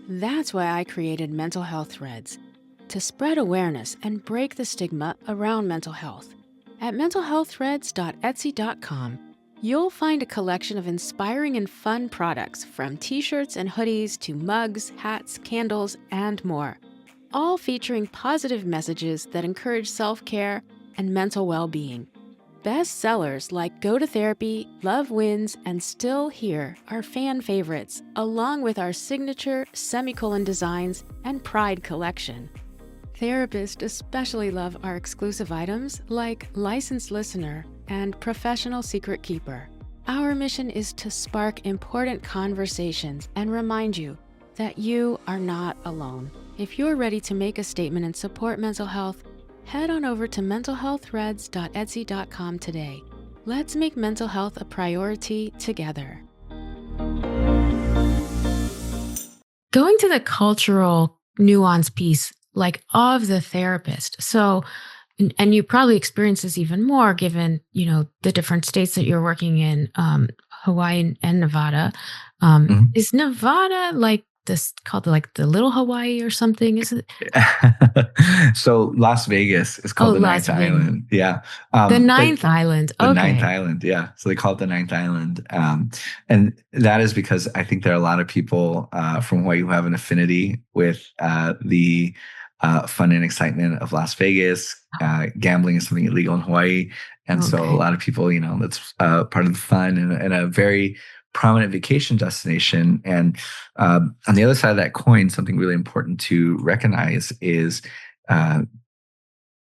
That's why I created Mental Health Threads, to spread awareness and break the stigma around mental health. At mentalhealththreads.etsy.com, you'll find a collection of inspiring and fun products, from t-shirts and hoodies to mugs, hats, candles, and more, all featuring positive messages that encourage self-care and mental well-being. Best sellers like Go to Therapy, Love Wins, and Still Here are fan favorites, along with our signature semicolon designs and Pride collection. Therapists especially love our exclusive items like Licensed Listener and Professional Secret Keeper. Our mission is to spark important conversations and remind you that you are not alone. If you're ready to make a statement and support mental health, head on over to mentalhealththreads.etsy.com today. Let's make mental health a priority together. Going to the cultural nuance piece, like of the therapist. So, and you probably experience this even more given, the different states that you're working in, Hawaii and Nevada. Mhm. Is Nevada like this called like the Little Hawaii or something? Is it? So Las Vegas is Oh, called the Las Ninth Vegas. Island. Yeah. The But Ninth Island. the Ninth Okay. Island. Yeah. So they call it the Ninth Island. And that is because I think there are a lot of people from Hawaii who have an affinity with the fun and excitement of Las Vegas. Gambling is something illegal in Hawaii. And so a Okay. lot of people, that's part of the fun and a very prominent vacation destination. And on the other side of that coin, something really important to recognize is uh,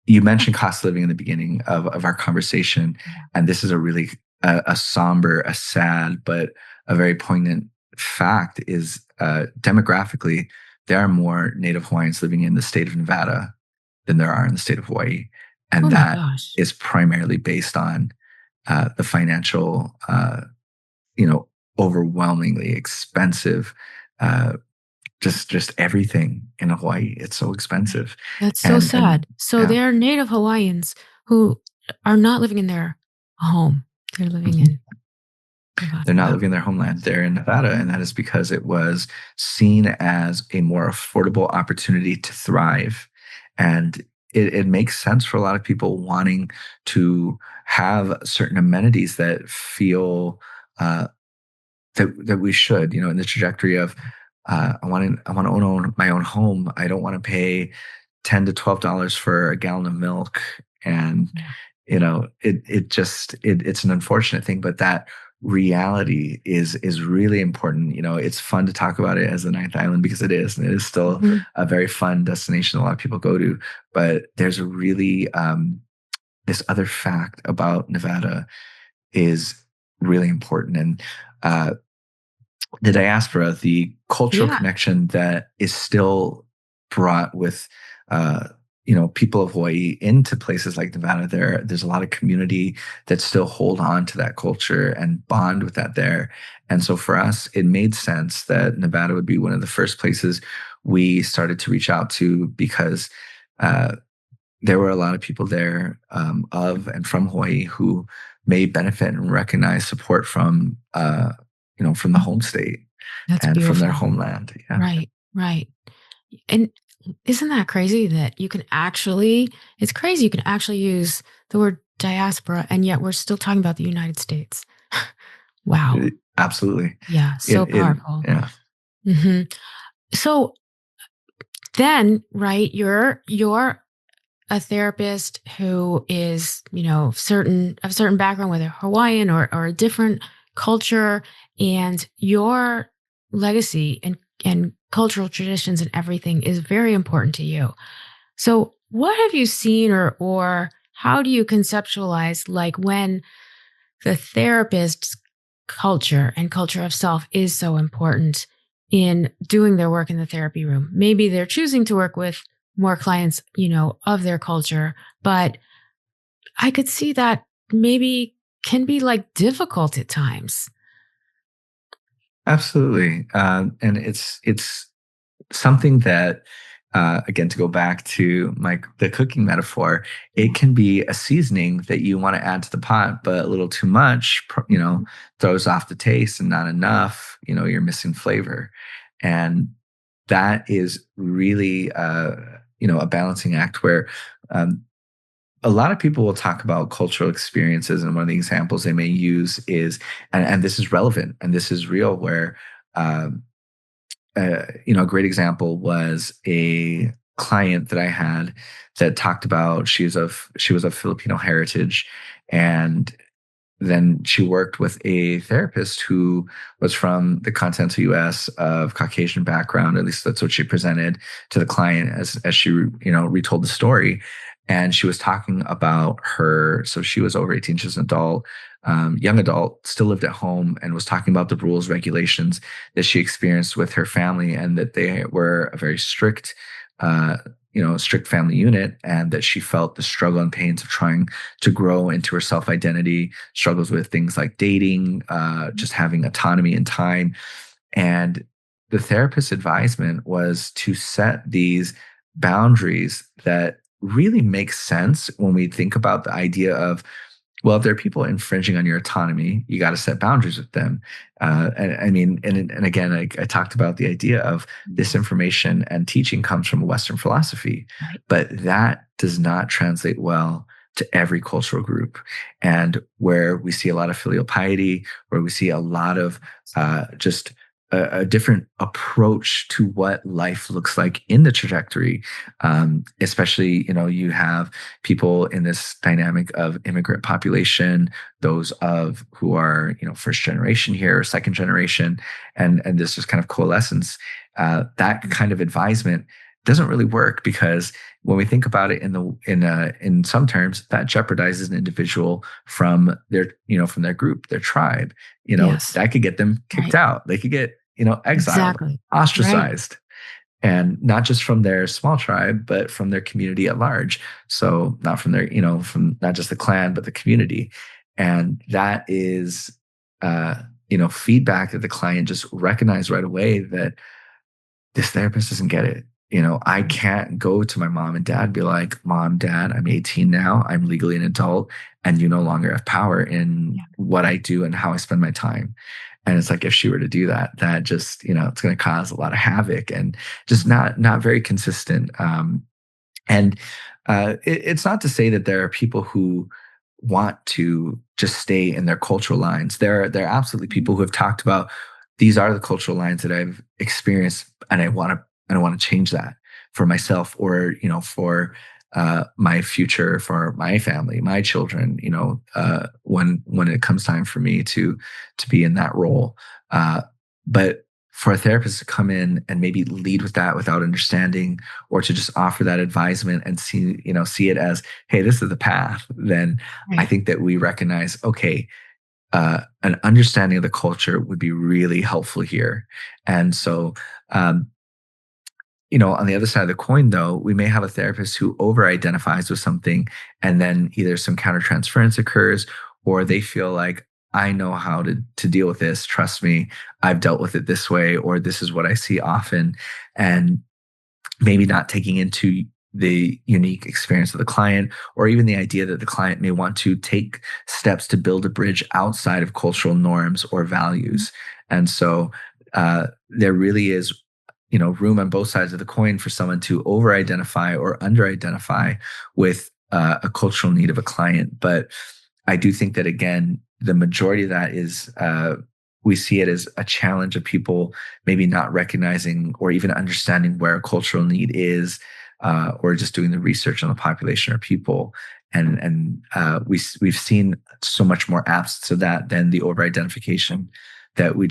you mentioned cost of living in the beginning of our conversation. Yeah. And this is a really a somber, a sad, but a very poignant fact is demographically, there are more Native Hawaiians living in the state of Nevada than there are in the state of Hawaii. Oh And my that gosh. is primarily based on the financial, you know, overwhelmingly expensive, uh, just everything in Hawaii. It's so expensive. That's so And sad. So yeah. there are Native Hawaiians who are not living in their home. They're living Mhm. in Nevada. They're not Wow. living in their homeland. They're in Nevada. And that is because it was seen as a more affordable opportunity to thrive. And it makes sense for a lot of people wanting to have certain amenities that feel that we should, in the trajectory of I want to own my own home. I don't want to pay $10 to $12 for a gallon of milk. And Yeah. it's an unfortunate thing, but that reality is really important. It's fun to talk about it as the Ninth Island because it is, and it is still Mhm. a very fun destination a lot of people go to. But there's a really this other fact about Nevada is really important. And the diaspora, the cultural Yeah. connection that is still brought with people of Hawaii into places like Nevada. There's a lot of community that still hold on to that culture and bond with that there. And so for us, it made sense that Nevada would be one of the first places we started to reach out to because there were a lot of people there of and from Hawaii who may benefit and recognize support from the home state That's and from their beautiful. homeland. Yeah, Right. Right. And isn't that crazy that it's crazy you can actually use the word diaspora and yet we're still talking about the United States. Wow. Absolutely. Yeah. So powerful. Yeah, Hmm. So then, right, you're a therapist who is, of a certain background, whether Hawaiian or a different culture, and your legacy and cultural traditions and everything is very important to you. So what have you seen or how do you conceptualize like when the therapist's culture and culture of self is so important in doing their work in the therapy room? Maybe they're choosing to work with more clients, of their culture, but I could see that maybe can be like difficult at times. absolutely. And it's something that again, to go back to the cooking metaphor, it can be a seasoning that you want to add to the pot, but a little too much, throws off the taste, and not enough, you're missing flavor. And that is really a balancing act where um, a lot of people will talk about cultural experiences, and one of the examples they may use is, and this is relevant and this is real, where um, a great example was a client that I had that talked about she was of Filipino heritage, and then she worked with a therapist who was from the continental U.S. of Caucasian background. At least that's what she presented to the client as she retold the story. And she was talking about her. So she was over 18. She was an adult, young adult, still lived at home, and was talking about the rules, regulations that she experienced with her family, and that they were a very strict. Strict family unit, and that she felt the struggle and pains of trying to grow into her self identity, struggles with things like dating, just having autonomy and time. And the therapist's advisement was to set these boundaries that really make sense when we think about the idea of Well, if there are people infringing on your autonomy, you got to set boundaries with them. And I mean, and again, I talked about the idea of this information and teaching comes from a Western philosophy, Right. but that does not translate well to every cultural group. And where we see a lot of filial piety, where we see a lot of just a different approach to what life looks like in the trajectory. Especially, you have people in this dynamic of immigrant population, those of who are, first generation here, or second generation, and this just kind of coalescence. That kind of advisement doesn't really work, because when we think about it in some terms, that jeopardizes an individual from their group, their tribe. Yes. That could get them kicked out. They could get exiled, Exactly. ostracized. And not just from their small tribe, but from their community at large. So not from their, from not just the clan, but the community. And that is, feedback that the client just recognized right away, that this therapist doesn't get it. I can't go to my mom and dad and be like, Mom, Dad, I'm 18 now. I'm legally an adult, and you no longer have power in what I do and how I spend my time. And it's like, if she were to do that, that just, it's going to cause a lot of havoc and just not very consistent. And it's not to say that there are people who want to just stay in their cultural lines. There are absolutely people who have talked about, these are the cultural lines that I've experienced, and I want to change that for myself, or for my future, for my family, my children. When it comes time for me to be in that role. But for a therapist to come in and maybe lead with that without understanding, or to just offer that advisement and see it as, hey, this is the path, then I think that we recognize, okay, an understanding of the culture would be really helpful here. And so, on the other side of the coin, though, we may have a therapist who over-identifies with something, and then either some countertransference occurs, or they feel like, I know how to deal with this. Trust me, I've dealt with it this way, or this is what I see often. And maybe not taking into the unique experience of the client, or even the idea that the client may want to take steps to build a bridge outside of cultural norms or values. And so there really is, room on both sides of the coin for someone to over-identify or under-identify with a cultural need of a client. But I do think that, again, the majority of that is we see it as a challenge of people maybe not recognizing or even understanding where a cultural need is, or just doing the research on the population or people. And we've seen so much more apps to that than the over-identification, that we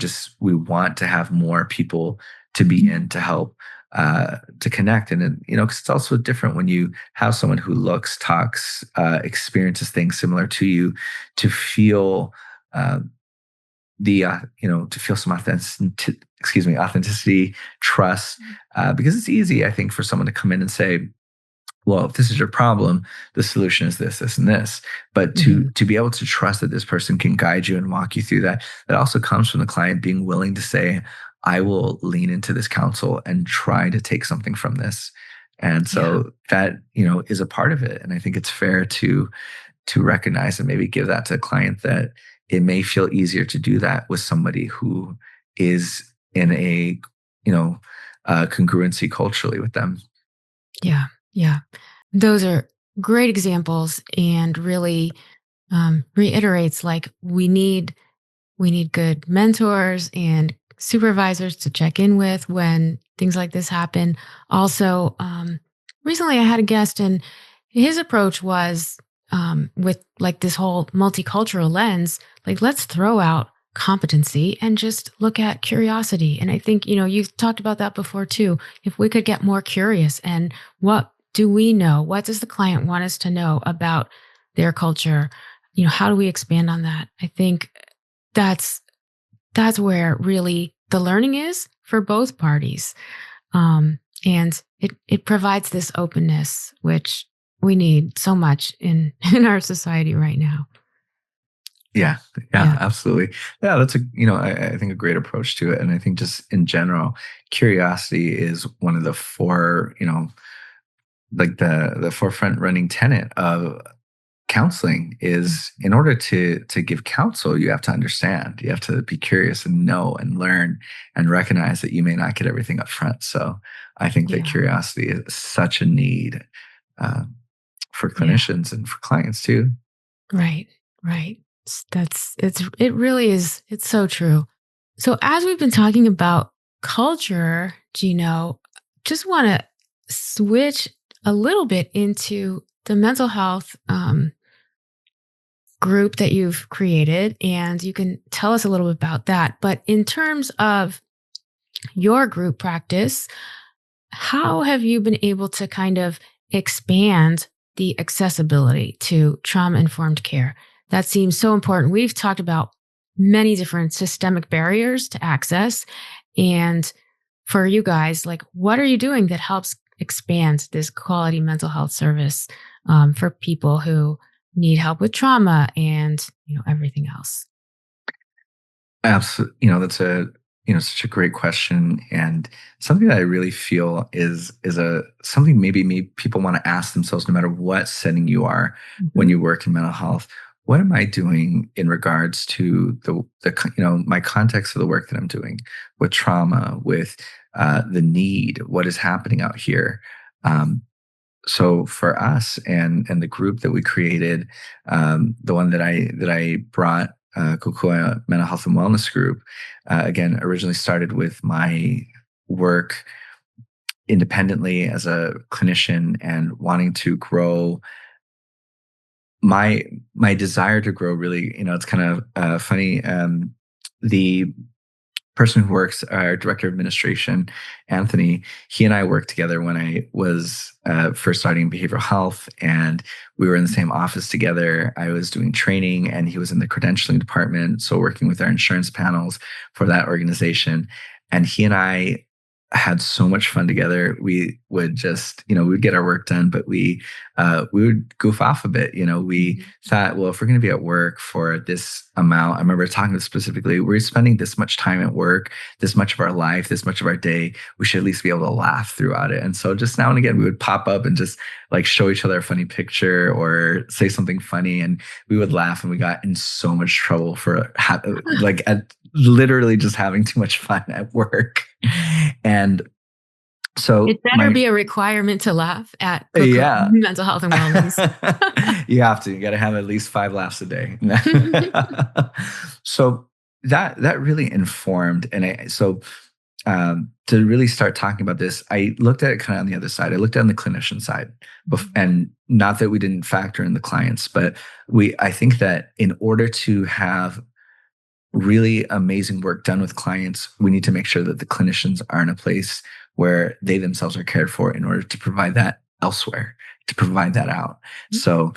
want to have more people to be in to help, to connect. And because it's also different when you have someone who looks, talks, experiences things similar to you, to feel to feel some authenticity, trust, because it's easy, I think, for someone to come in and say, well, if this is your problem, the solution is this, this, and this. But to be able to trust that this person can guide you and walk you through that, that also comes from the client being willing to say, I will lean into this counsel and try to take something from this. And so that, is a part of it. And I think it's fair to recognize and maybe give that to a client, that it may feel easier to do that with somebody who is in a, congruency culturally with them. Yeah. Yeah. Those are great examples, and really reiterates, like, we need good mentors and supervisors to check in with when things like this happen. Also, recently I had a guest, and his approach was, with like this whole multicultural lens, like, let's throw out competency and just look at curiosity. And I think, you've talked about that before too. If we could get more curious, and what do we know? What does the client want us to know about their culture? How do we expand on that? I think that's where really the learning is for both parties. And it provides this openness, which we need so much in our society right now. Yeah, absolutely. Yeah, that's I think a great approach to it. And I think just in general, curiosity is one of the like the forefront running tenet of counseling is, in order to give counsel, you have to understand, you have to be curious and know and learn and recognize that you may not get everything up front. So I think that Yeah. curiosity is such a need uh, for Yeah. clinicians and for clients too. Right. Right. It really is. It's so true. So as we've been talking about culture, Gino, just want to switch a little bit into the mental health group that you've created, and you can tell us a little bit about that. But in terms of your group practice, how have you been able to kind of expand the accessibility to trauma informed care? That seems so important. We've talked about many different systemic barriers to access. And for you guys, like, what are you doing that helps expand this quality mental health service for people who need help with trauma and everything else? Absolutely. That's such a great question, and something that I really feel is a something maybe people want to ask themselves, no matter what setting you are when Mhm. you work in mental health. What am I doing in regards to my context of the work that I'm doing with trauma, with the need, what is happening out here? Um, so for us and the group that we created, the one that I brought, Kokua Mental Health and Wellness Group, again originally started with my work independently as a clinician and wanting to grow my desire to grow. Really, it's kind of funny. The person who works, our director of administration, Anthony, he and I worked together when I was first starting behavioral health, and we were in the same office together. I was doing training, and he was in the credentialing department, so working with our insurance panels for that organization. And he and I had so much fun together. We would just, we'd get our work done, but we would goof off a bit. We thought, well, if we're going to be at work for this amount, I remember talking specifically, we're spending this much time at work, this much of our life, this much of our day, we should at least be able to laugh throughout it. And so just now and again, we would pop up and just like show each other a funny picture or say something funny, and we would laugh. And we got in so much trouble for literally just having too much fun at work. And so It better be a requirement to laugh at Kokua yeah. Mental Health and Wellness. You have to. You got to have at least 5 laughs a day. So that really informed, to really start talking about this, I looked at it kind of on the other side. I looked at it on the clinician side, and not that we didn't factor in the clients, but I think that in order to have really amazing work done with clients, we need to make sure that the clinicians are in a place where they themselves are cared for in order to provide that elsewhere, to provide that out. So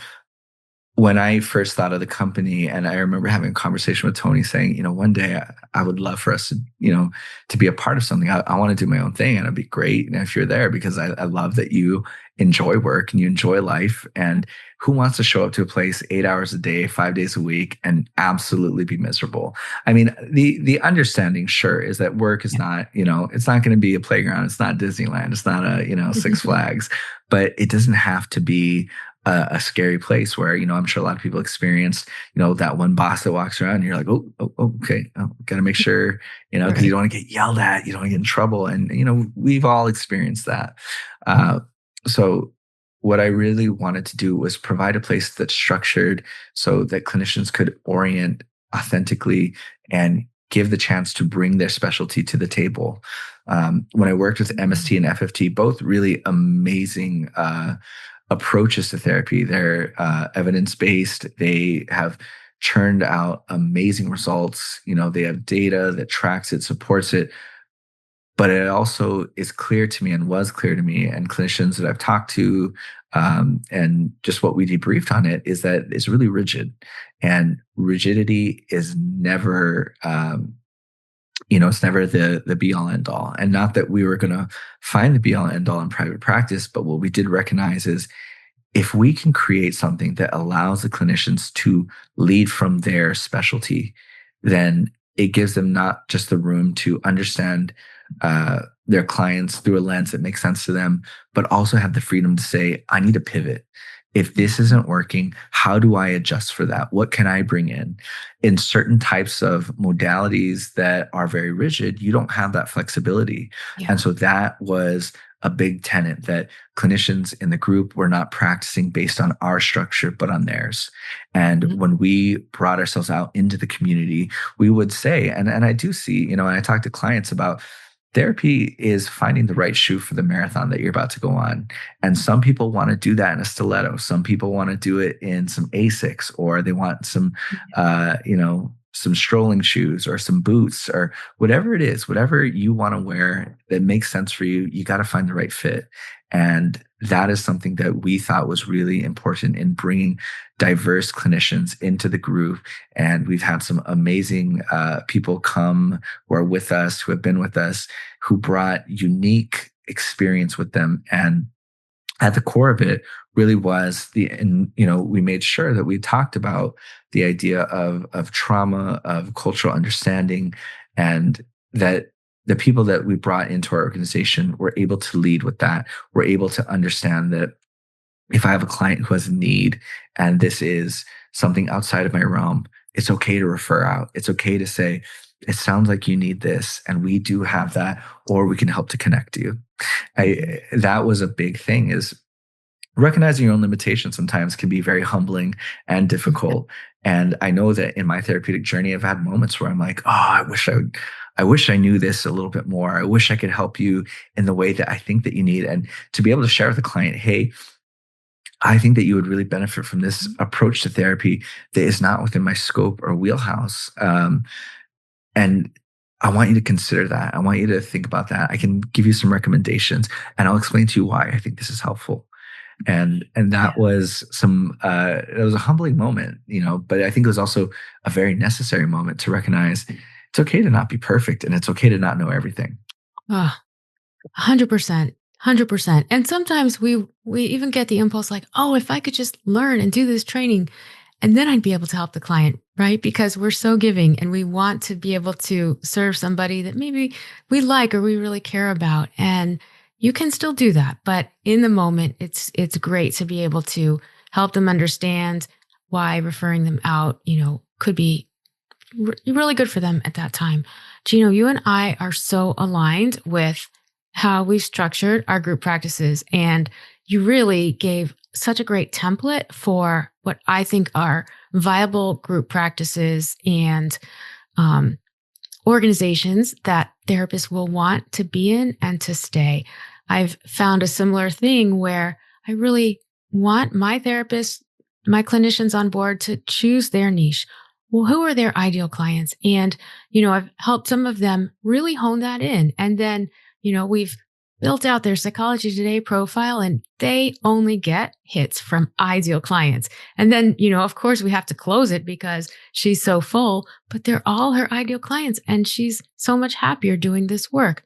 when I first thought of the company, and I remember having a conversation with Tony saying, one day I would love for us to, to be a part of something. I want to do my own thing, and it'd be great. And if you're there, because I love that you enjoy work and you enjoy life, and who wants to show up to a place 8 hours a day, 5 days a week, and absolutely be miserable? I mean, the understanding, sure, is that work is not, it's not going to be a playground. It's not Disneyland. It's not Six Flags, but it doesn't have to be a scary place where, I'm sure a lot of people experienced, that one boss that walks around and you're like, oh, okay. Got to make sure, because you don't want to get yelled at, you don't want to get in trouble. And, we've all experienced that. So what I really wanted to do was provide a place that's structured so that clinicians could orient authentically and give the chance to bring their specialty to the table. When I worked with MST and FFT, both really amazing approaches to therapy. They're evidence-based. They have churned out amazing results. They have data that tracks it, supports it. But it also is clear to me, and was clear to me, and clinicians that I've talked to, and just what we debriefed on it, is that it's really rigid. And rigidity is never it's never the be all end all. And not that we were going to find the be all end all in private practice, but what we did recognize is, if we can create something that allows the clinicians to lead from their specialty, then it gives them not just the room to understand their clients through a lens that makes sense to them, but also have the freedom to say, I need to pivot. If this isn't working, how do I adjust for that? What can I bring in? In certain types of modalities that are very rigid, you don't have that flexibility. Yeah. And so that was a big tenet, that clinicians in the group were not practicing based on our structure, but on theirs. And Mhm. when we brought ourselves out into the community, we would say, and I do see, and I talk to clients about, therapy is finding the right shoe for the marathon that you're about to go on. And some people want to do that in a stiletto. Some people want to do it in some Asics, or they want some, some strolling shoes or some boots or whatever it is, whatever you want to wear that makes sense for you. You got to find the right fit. And that is something that we thought was really important in bringing diverse clinicians into the group. And we've had some amazing people come who are with us, who have been with us, who brought unique experience with them. And at the core of it really was we made sure that we talked about the idea of trauma, of cultural understanding, and that the people that we brought into our organization were able to lead with that. We're able to understand that if I have a client who has a need and this is something outside of my realm, it's okay to refer out. It's okay to say, it sounds like you need this, and we do have that, or we can help to connect you. That was a big thing, is recognizing your own limitations sometimes can be very humbling and difficult. And I know that in my therapeutic journey, I've had moments where I'm like, oh, I wish I knew this a little bit more. I wish I could help you in the way that I think that you need. And to be able to share with the client, hey, I think that you would really benefit from this approach to therapy that is not within my scope or wheelhouse. And I want you to consider that. I want you to think about that. I can give you some recommendations, and I'll explain to you why I think this is helpful. And that was it was a humbling moment, but I think it was also a very necessary moment to recognize it's okay to not be perfect, and it's okay to not know everything. Oh, 100%. 100%. And sometimes we even get the impulse like, "Oh, if I could just learn and do this training, and then I'd be able to help the client," right? Because we're so giving and we want to be able to serve somebody that maybe we like or we really care about. And you can still do that, but in the moment it's great to be able to help them understand why referring them out, could be really good for them at that time. Gino, you and I are so aligned with how we've structured our group practices, and you really gave such a great template for what I think are viable group practices and organizations that therapists will want to be in and to stay. I've found a similar thing where I really want my therapists, my clinicians on board to choose their niche. Well, who are their ideal clients? And, I've helped some of them really hone that in. And then, we've built out their Psychology Today profile, and they only get hits from ideal clients. And then, of course, we have to close it because she's so full, but they're all her ideal clients. And she's so much happier doing this work.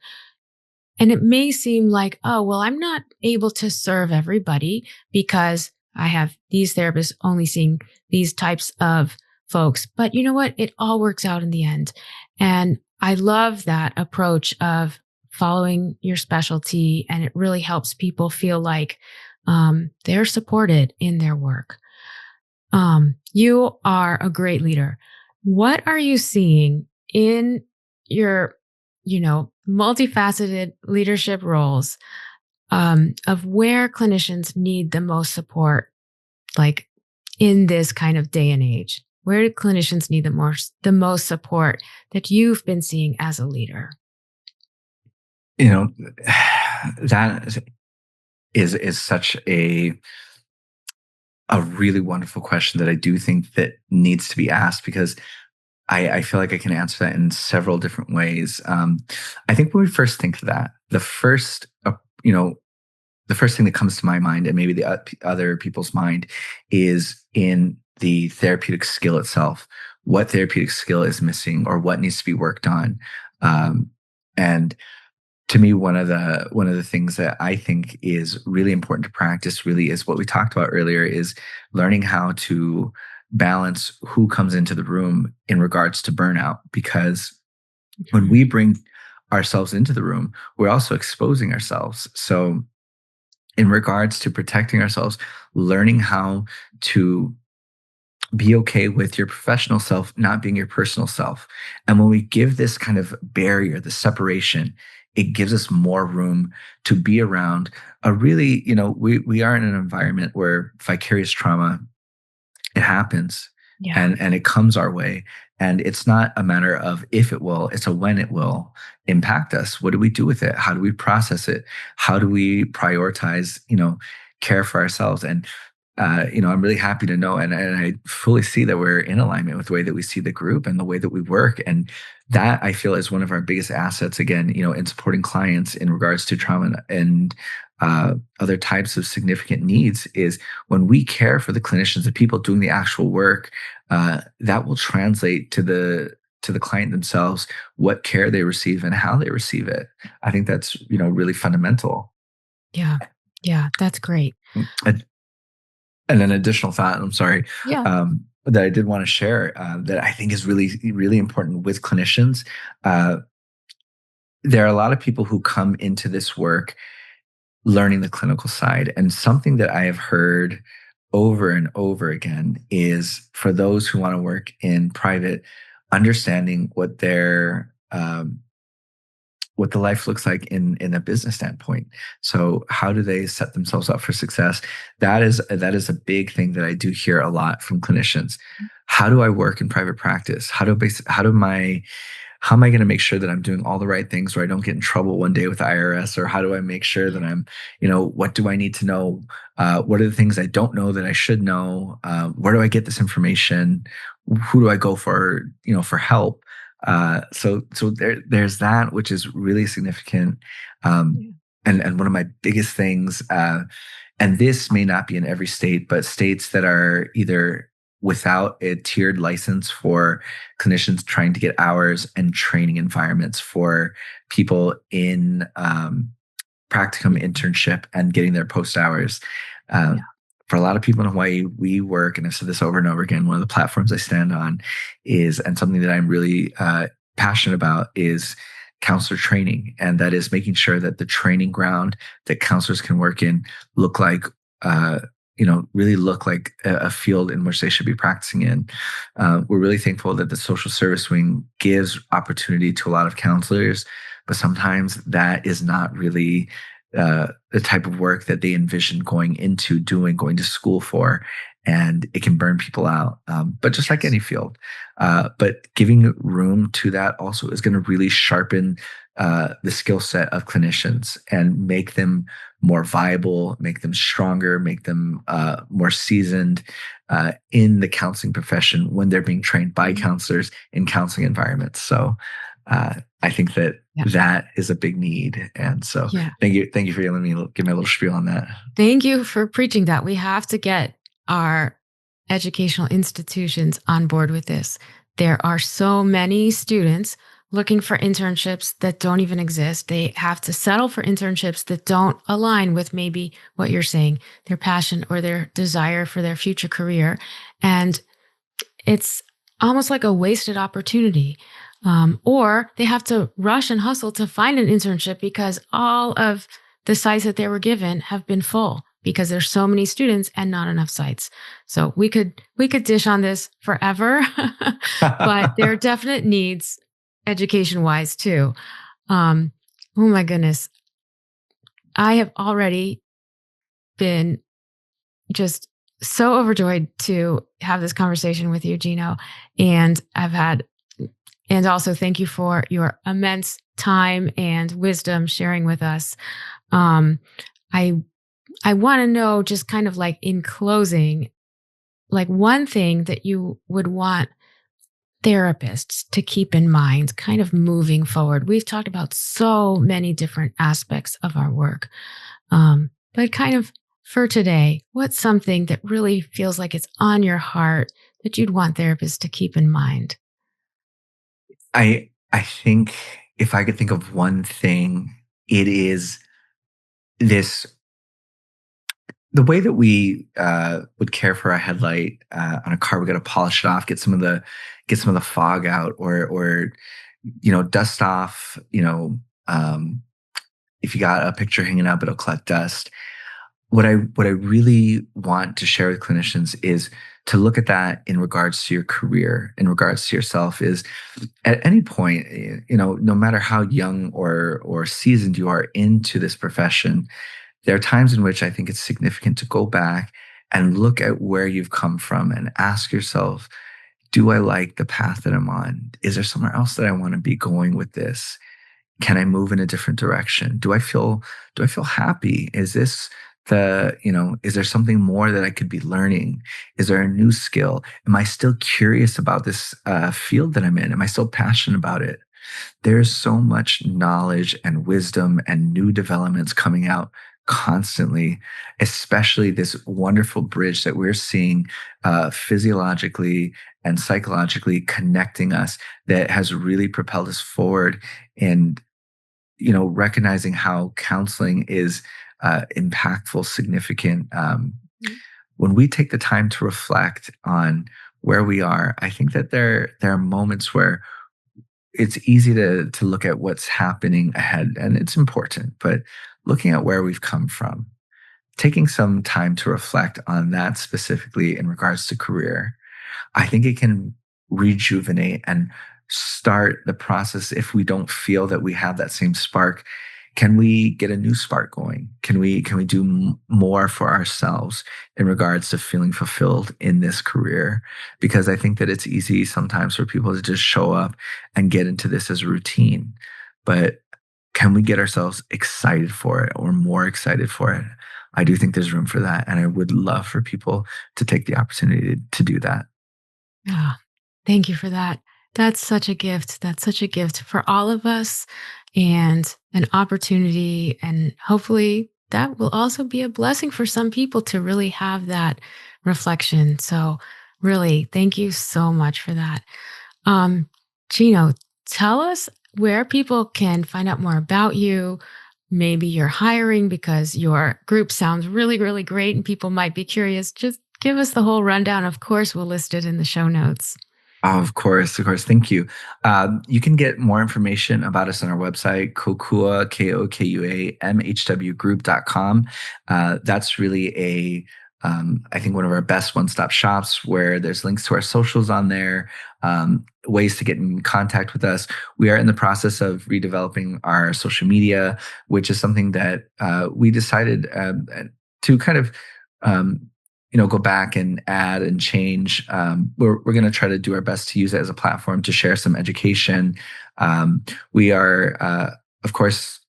And it may seem like, oh, well, I'm not able to serve everybody because I have these therapists only seeing these types of folks. But you know what? It all works out in the end. And I love that approach of following your specialty. And it really helps people feel like they're supported in their work. You are a great leader. What are you seeing in your, multifaceted leadership roles of where clinicians need the most support, like in this kind of day and age? Where do clinicians need the most support that you've been seeing as a leader? That is such a really wonderful question that I do think that needs to be asked, because I feel like I can answer that in several different ways. I think when we first think of that, the first thing that comes to my mind, and maybe the other people's mind, is in the therapeutic skill itself. What therapeutic skill is missing, or what needs to be worked on? And to me, one of the things that I think is really important to practice really is what we talked about earlier, is learning how to balance who comes into the room in regards to burnout. Because when we bring ourselves into the room, we're also exposing ourselves. So in regards to protecting ourselves, learning how to be okay with your professional self not being your personal self. And when we give this kind of barrier, the separation, it gives us more room to be around a really, we are in an environment where vicarious trauma, it happens, Yeah. and it comes our way. And it's not a matter of if it will, it's a when it will impact us. What do we do with it? How do we process it? How do we prioritize, care for ourselves? And I'm really happy to know, and I fully see that we're in alignment with the way that we see the group and the way that we work. And that I feel is one of our biggest assets, again, in supporting clients in regards to trauma and other types of significant needs, is when we care for the clinicians, the people doing the actual work, that will translate to the client themselves, what care they receive and how they receive it. I think that's, really fundamental. Yeah. Yeah. That's great. And an additional thought, I'm sorry, Yeah. that I did want to share, that I think is really, really important with clinicians. Uh, there are a lot of people who come into this work learning the clinical side. And something that I have heard over and over again is, for those who want to work in private, understanding what the life looks like in a business standpoint. So how do they set themselves up for success? That is a big thing that I do hear a lot from clinicians. How do I work in private practice? How am I going to make sure that I'm doing all the right things, or I don't get in trouble one day with the IRS? Or how do I make sure that I'm, what do I need to know? What are the things I don't know that I should know? Where do I get this information? Who do I go for, for help? So there's that, which is really significant. Um, Yeah. and one of my biggest things, and this may not be in every state, but states that are either without a tiered license for clinicians trying to get hours, and training environments for people in practicum internship and getting their post hours. Uh, Yeah. for a lot of people in Hawaii, we work, and I've said this over and over again, one of the platforms I stand on is, and something that I'm really passionate about, is counselor training. And that is making sure that the training ground that counselors can work in look like, really look like a field in which they should be practicing in. We're really thankful that the social service wing gives opportunity to a lot of counselors, but sometimes that is not really the type of work that they envision going to school for, and it can burn people out. But just like Yes. any field, but giving room to that also is going to really sharpen the skill set of clinicians and make them more viable, make them stronger, make them more seasoned in the counseling profession when they're being trained by Mhm. counselors in counseling environments. So I think that Yeah. that is a big need. And so Yeah. thank you for letting me give my little spiel on that. Thank you for preaching that. We have to get our educational institutions on board with this. There are so many students looking for internships that don't even exist. They have to settle for internships that don't align with maybe what you're saying, their passion or their desire for their future career. And it's almost like a wasted opportunity. Or they have to rush and hustle to find an internship because all of the sites that they were given have been full because there's so many students and not enough sites. So we could dish on this forever, but there are definite needs education wise too. Um, oh my goodness, I have already been just so overjoyed to have this conversation with you, Gino. And also thank you for your immense time and wisdom sharing with us. Um, I I want to know, just kind of like in closing, like one thing that you would want therapists to keep in mind, kind of moving forward. We've talked about so many different aspects of our work, but kind of for today, what's something that really feels like it's on your heart that you'd want therapists to keep in mind? I think if I could think of one thing, it is this: the way that we would care for a headlight on a car. We got to polish it off, get some of the fog out, or dust off. If you got a picture hanging up, it'll collect dust. what I really want to share with clinicians is to look at that in regards to your career, in regards to yourself, is at any point, no matter how young or seasoned you are into this profession, there are times in which I think it's significant to go back and look at where you've come from and ask yourself, do I like the path that I'm on? Is there somewhere else that I want to be going with this? Can I move in a different direction? Do I feel happy? Is this is there something more that I could be learning? Is there a new skill? Am I still curious about this field that I'm in? Am I still passionate about it? There's so much knowledge and wisdom and new developments coming out constantly, especially this wonderful bridge that we're seeing physiologically and psychologically connecting us that has really propelled us forward in recognizing how counseling is impactful, significant. When we take the time to reflect on where we are, I think that there are moments where it's easy to look at what's happening ahead, and it's important, but looking at where we've come from, taking some time to reflect on that specifically in regards to career, I think it can rejuvenate and start the process. If we don't feel that we have that same spark, can we get a new spark going? Can we do more for ourselves in regards to feeling fulfilled in this career? Because I think that it's easy sometimes for people to just show up and get into this as a routine. But can we get ourselves excited for it or more excited for it? I do think there's room for that. And I would love for people to take the opportunity to do that. Ah, thank you for that. That's such a gift. That's such a gift for all of us and an opportunity. And hopefully that will also be a blessing for some people to really have that reflection. So, really, thank you so much for that. Um, Gino, tell us where people can find out more about you. Maybe you're hiring because your group sounds really, really great and people might be curious. Just give us the whole rundown. Of course, we'll list it in the show notes. Oh, of course, of course. Thank you. You can get more information about us on our website, Kokua, Kokua, MHWgroup.com. That's really I think one of our best one-stop shops where there's links to our socials on there, ways to get in contact with us. We are in the process of redeveloping our social media, which is something that we decided to kind of um, go back and add and change. We're going to try to do our best to use it as a platform to share some education. We are, of course,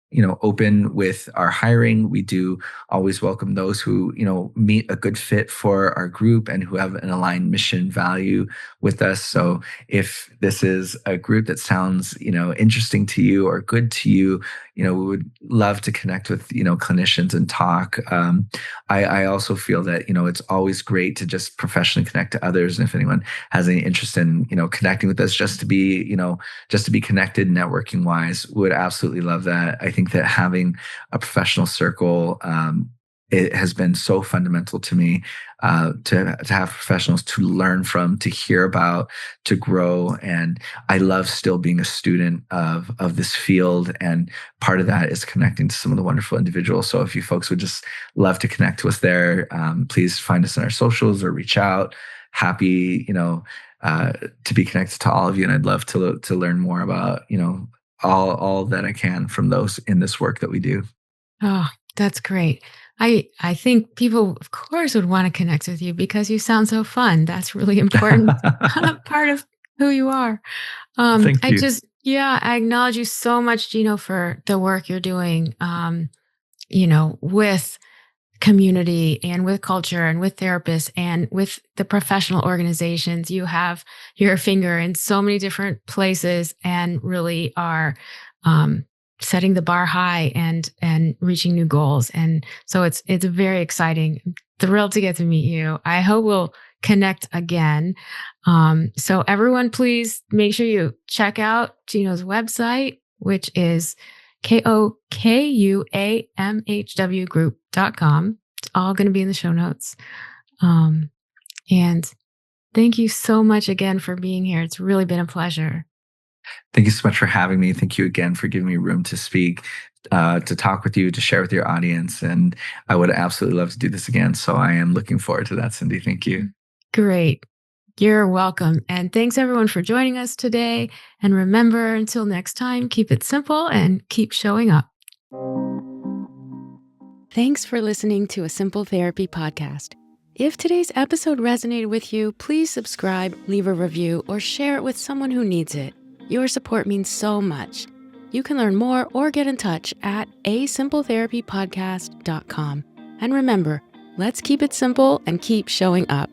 open with our hiring. We do always welcome those who, meet a good fit for our group and who have an aligned mission value with us. So if this is a group that sounds, interesting to you or good to you, we would love to connect with, clinicians and talk. I also feel that, it's always great to just professionally connect to others. And if anyone has any interest in, connecting with us just to be connected networking wise, would absolutely love that. I think that having a professional circle, it has been so fundamental to me to have professionals to learn from, to hear about, to grow. And I love still being a student of this field. And part of that is connecting to some of the wonderful individuals. So if you folks would just love to connect to us there, please find us in our socials or reach out. Happy, to be connected to all of you. And I'd love to learn more about, all that I can from those in this work that we do. Oh, that's great. I think people, of course, would want to connect with you because you sound so fun. That's really important part of who you are. Thank you. I acknowledge you so much, Gino, for the work you're doing, with community and with culture and with therapists and with the professional organizations. You have your finger in so many different places and really are um, setting the bar high and reaching new goals. And so it's very exciting. Thrilled to get to meet you. I hope we'll connect again. So everyone, please make sure you check out Gino's website, which is KOKUAMHW It's all going to be in the show notes. Um, and thank you so much again for being here. It's really been a pleasure. Thank you so much for having me. Thank you again for giving me room to speak, to talk with you, to share with your audience. And I would absolutely love to do this again. So I am looking forward to that, Sindee. Thank you. Great. You're welcome. And thanks everyone for joining us today. And remember, until next time, keep it simple and keep showing up. Thanks for listening to a Simple Therapy podcast. If today's episode resonated with you, please subscribe, leave a review, or share it with someone who needs it. Your support means so much. You can learn more or get in touch at asimpletherapypodcast.com. And remember, let's keep it simple and keep showing up.